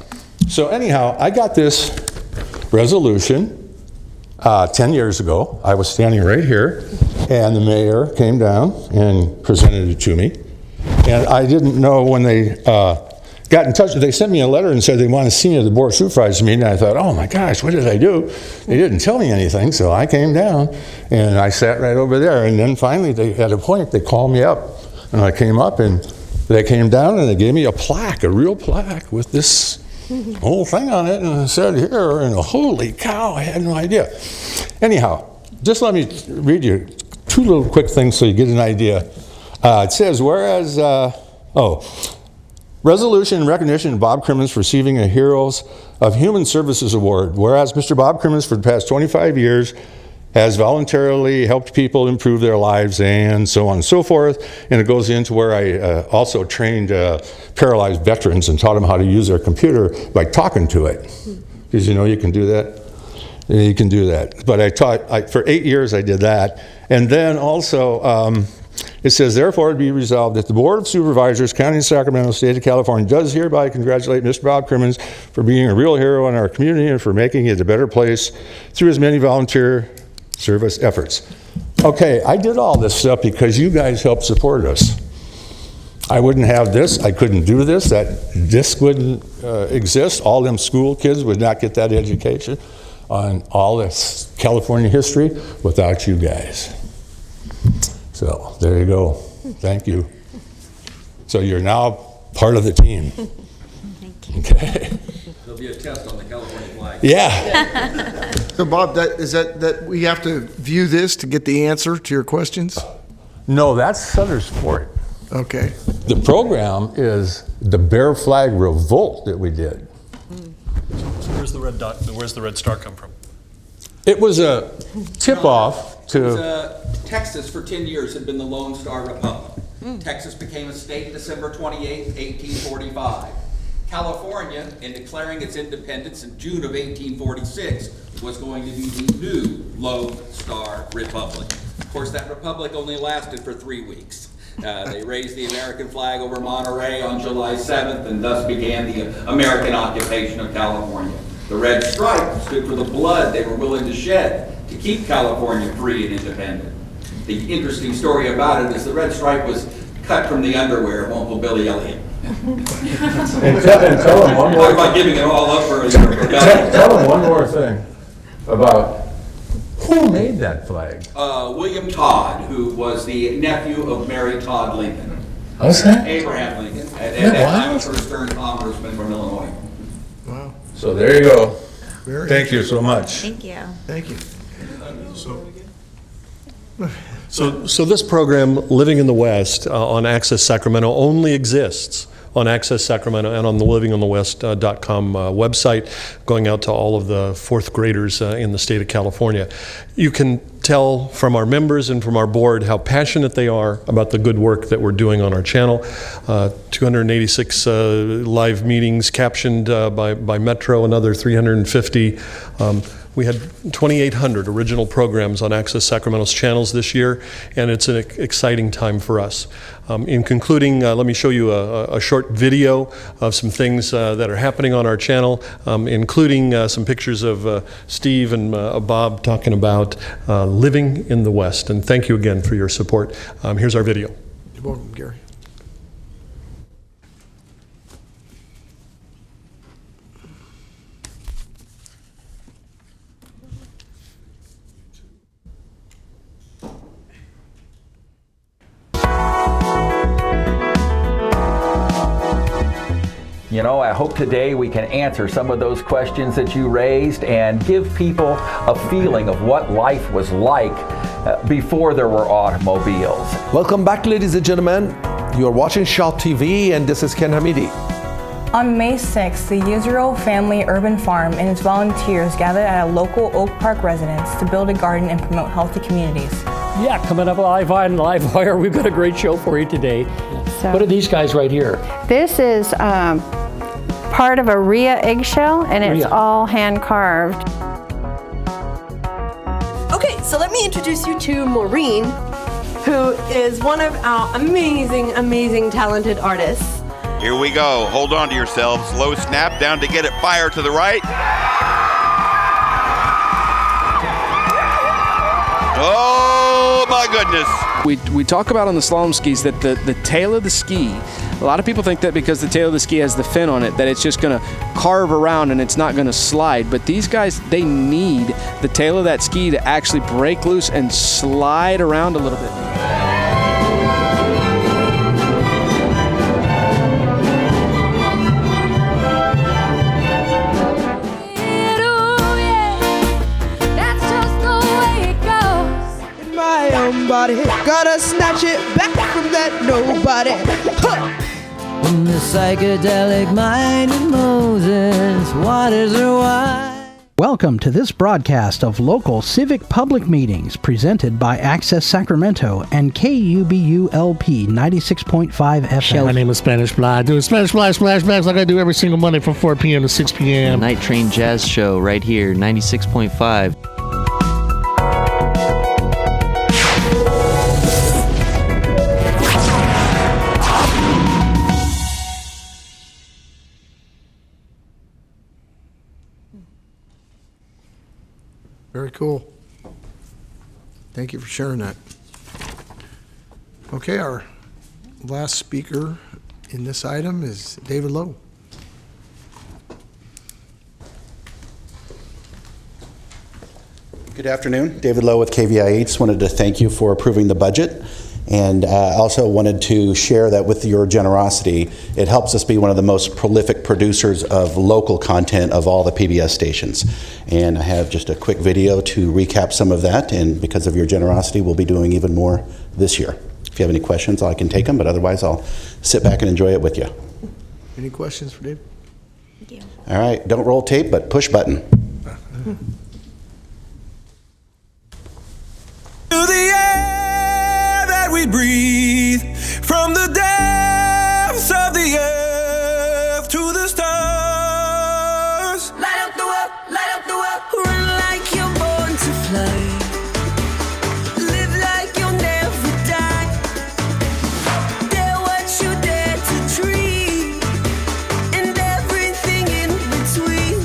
So anyhow, I got this resolution 10 years ago, I was standing right here, and the mayor came down and presented it to me. And I didn't know when they got in touch. They sent me a letter and said they want to see me at the Board of Supervisors meeting. And I thought, oh my gosh, what did I do? They didn't tell me anything, so I came down, and I sat right over there. And then finally, at a point, they called me up. And I came up, and they came down, and they gave me a plaque, a real plaque, with this whole thing on it, and I said here, and holy cow, I had no idea. Anyhow, just let me read you two little quick things so you get an idea. It says, whereas, resolution in recognition of Bob Crimmins receiving a Heroes of Human Services Award. Whereas Mr. Bob Crimmins for the past 25 years has voluntarily helped people improve their lives and so on and so forth. And it goes into where I also trained paralyzed veterans and taught them how to use their computer by talking to it. Because you know you can do that. You can do that. But for 8 years I did that. And then also it says, therefore it be resolved that the Board of Supervisors, County of Sacramento, State of California, does hereby congratulate Mr. Bob Crimmins for being a real hero in our community and for making it a better place through his many volunteer service efforts. Okay, I did all this stuff because you guys helped support us. I wouldn't have this, I couldn't do this, that disc wouldn't exist, all them school kids would not get that education on all this California history without you guys. So there you go, thank you. So you're now part of the team. Thank you. Okay. There'll be a test on the California flag. Yeah. So Bob, is that we have to view this to get the answer to your questions? No, that's Sutter's Fort. Okay. The program is the Bear Flag Revolt that we did. So where's the red dot? Where's the red star come from? It was a tip-off to... Texas for 10 years had been the Lone Star Republic. Texas became a state December 28, 1845. California, in declaring its independence in June of 1846, was going to be the new Lone Star Republic. Of course, that republic only lasted for 3 weeks. They raised the American flag over Monterey on July 7th, and thus began the American occupation of California. The red stripe stood for the blood they were willing to shed to keep California free and independent. The interesting story about it is the red stripe was cut from the underwear of Uncle Billy Elliot. And tell him one more. Talk about giving it all up for Tell him one more thing about who made that flag. William Todd, who was the nephew of Mary Todd Lincoln. What's that? Abraham Lincoln, at that time a first-term congressman from Illinois. Wow. So there you go. Very Thank you so much. Thank you. Thank you. So this program, Living in the West, on Access Sacramento, only exists on Access Sacramento and on the livinginthewest.com website, going out to all of the fourth graders in the state of California. You can tell from our members and from our board how passionate they are about the good work that we're doing on our channel. 286 live meetings captioned by Metro, another 350. We had 2,800 original programs on Access Sacramento's channels this year, and it's an exciting time for us. In concluding, let me show you a short video of some things that are happening on our channel, including some pictures of Steve and Bob talking about living in the West. And thank you again for your support. Here's our video. You're welcome, Gary. You know, I hope today we can answer some of those questions that you raised and give people a feeling of what life was like before there were automobiles. Welcome back, ladies and gentlemen. You are watching Shout TV, and this is Ken Hamidi. On May 6th, the Yisrael Family Urban Farm and its volunteers gathered at a local Oak Park residence to build a garden and promote healthy communities. Yeah, coming up live on Livewire, we've got a great show for you today. So, what are these guys right here? This is part of a Rhea eggshell, and it's Rhea. all hand carved. Okay, so let me introduce you to Maureen, who is one of our amazing, talented artists. Here we go. Hold on to yourselves. Low snap down to get it. Fire to the right. goodness. We talk about on the slalom skis that the tail of the ski, a lot of people think that because the tail of the ski has the fin on it, that it's just going to carve around and it's not going to slide. But these guys, they need the tail of that ski to actually break loose and slide around a little bit. Body, gotta snatch it back from that nobody. From the psychedelic mind of Moses, waters are wide. Welcome to this broadcast of local civic public meetings presented by Access Sacramento and KUBU-LP 96.5 FM. My name is Spanish Fly. I do Spanish Fly flashbacks like I do every single Monday from 4 p.m. to 6 p.m. Night Train Jazz Show right here, 96.5. Very cool. Thank you for sharing that. Okay, our last speaker in this item is David Lowe. Good afternoon. David Lowe with KVIA. Just wanted to thank you for approving the budget, and also wanted to share that with your generosity, it helps us be one of the most prolific producers of local content of all the PBS stations. And I have just a quick video to recap some of that, and because of your generosity, we'll be doing even more this year. If you have any questions, I can take them, but otherwise I'll sit back and enjoy it with you. Any questions for David? Thank you. All right, don't roll tape, but push button. To the air that we breathe, from the depths of the earth to the stars. Light up the world, run like you're born to fly. Live like you'll never die. Dare what you dare to dream, and everything in between.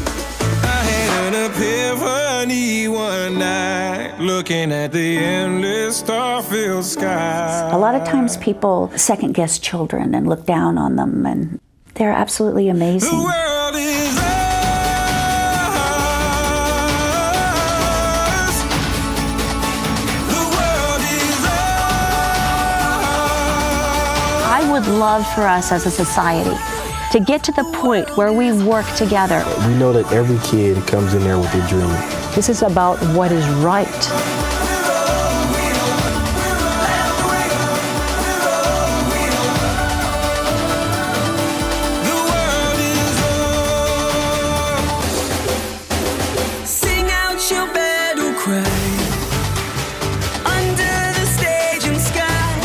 I had an epiphany one night, looking at the endless star-filled sky. A lot of times people second guess children and look down on them, and they're absolutely amazing. The world is ours. The world is ours. I would love for us as a society to get to the point where we work together. We know that every kid comes in there with a dream. This is about what is right. Sing out your battle cry under the staging sky.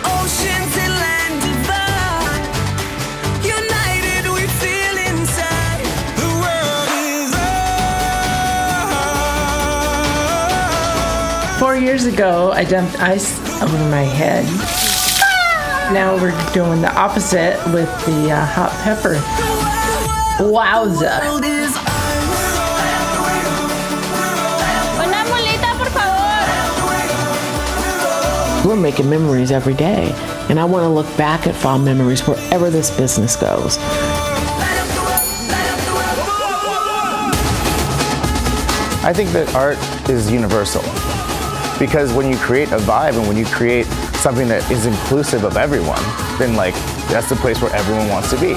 Oceans and land divide, united we feel inside. The world is ours. 4 years ago, I dumped ice over my head. Now we're doing the opposite with the hot pepper. Wowza. We're making memories every day, and I want to look back at fond memories wherever this business goes. I think that art is universal, because when you create a vibe and when you create something that is inclusive of everyone, then like that's the place where everyone wants to be.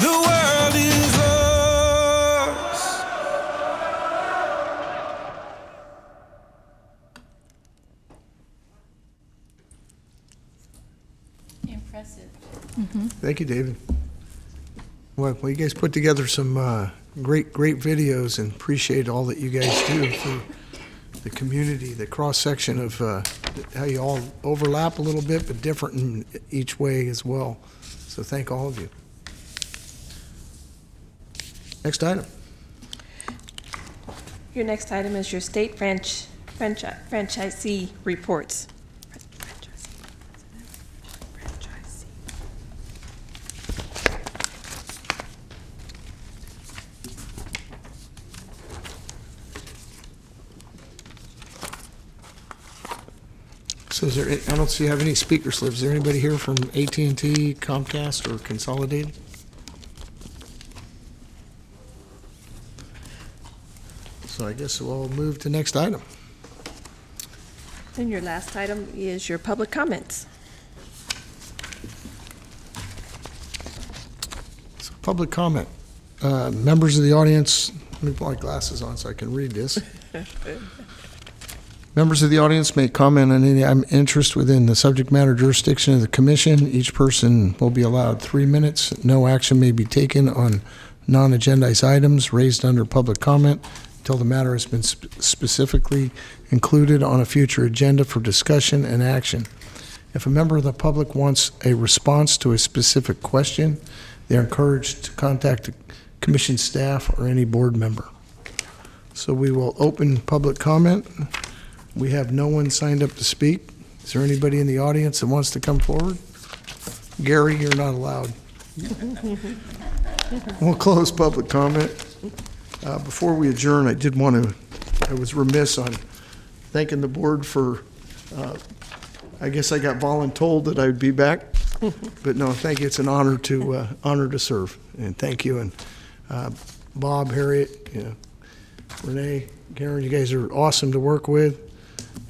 The world is ours. Impressive. Thank you, David. Well, you guys put together some great videos, and appreciate all that you guys do for the community, the cross-section of how you all overlap a little bit, but different in each way as well. So thank all of you. Next item. Your next item is your state franchisee reports. So is there, I don't see, have any speaker slips. Is there anybody here from AT&T, Comcast, or Consolidated? So I guess we'll move to next item. And your last item is your public comments. So public comment. Members of the audience, let me put my glasses on so I can read this. Members of the audience may comment on any interest within the subject matter jurisdiction of the commission. Each person will be allowed 3 minutes. No action may be taken on non-agendized items raised under public comment until the matter has been specifically included on a future agenda for discussion and action. If a member of the public wants a response to a specific question, they're encouraged to contact the commission staff or any board member. So we will open public comment. We have no one signed up to speak. Is there anybody in the audience that wants to come forward? Gary, you're not allowed. We'll close public comment. Before we adjourn, I was remiss on thanking the board for, I guess I got voluntold that I would be back. But no, thank you. It's an honor to serve. And thank you. And Bob, Harriet, Renee, Karen, you guys are awesome to work with.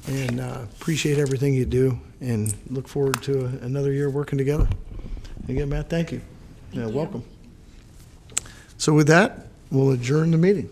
And appreciate everything you do, and look forward to another year working together. Again, Matt, thank you. Welcome. So with that, we'll adjourn the meeting.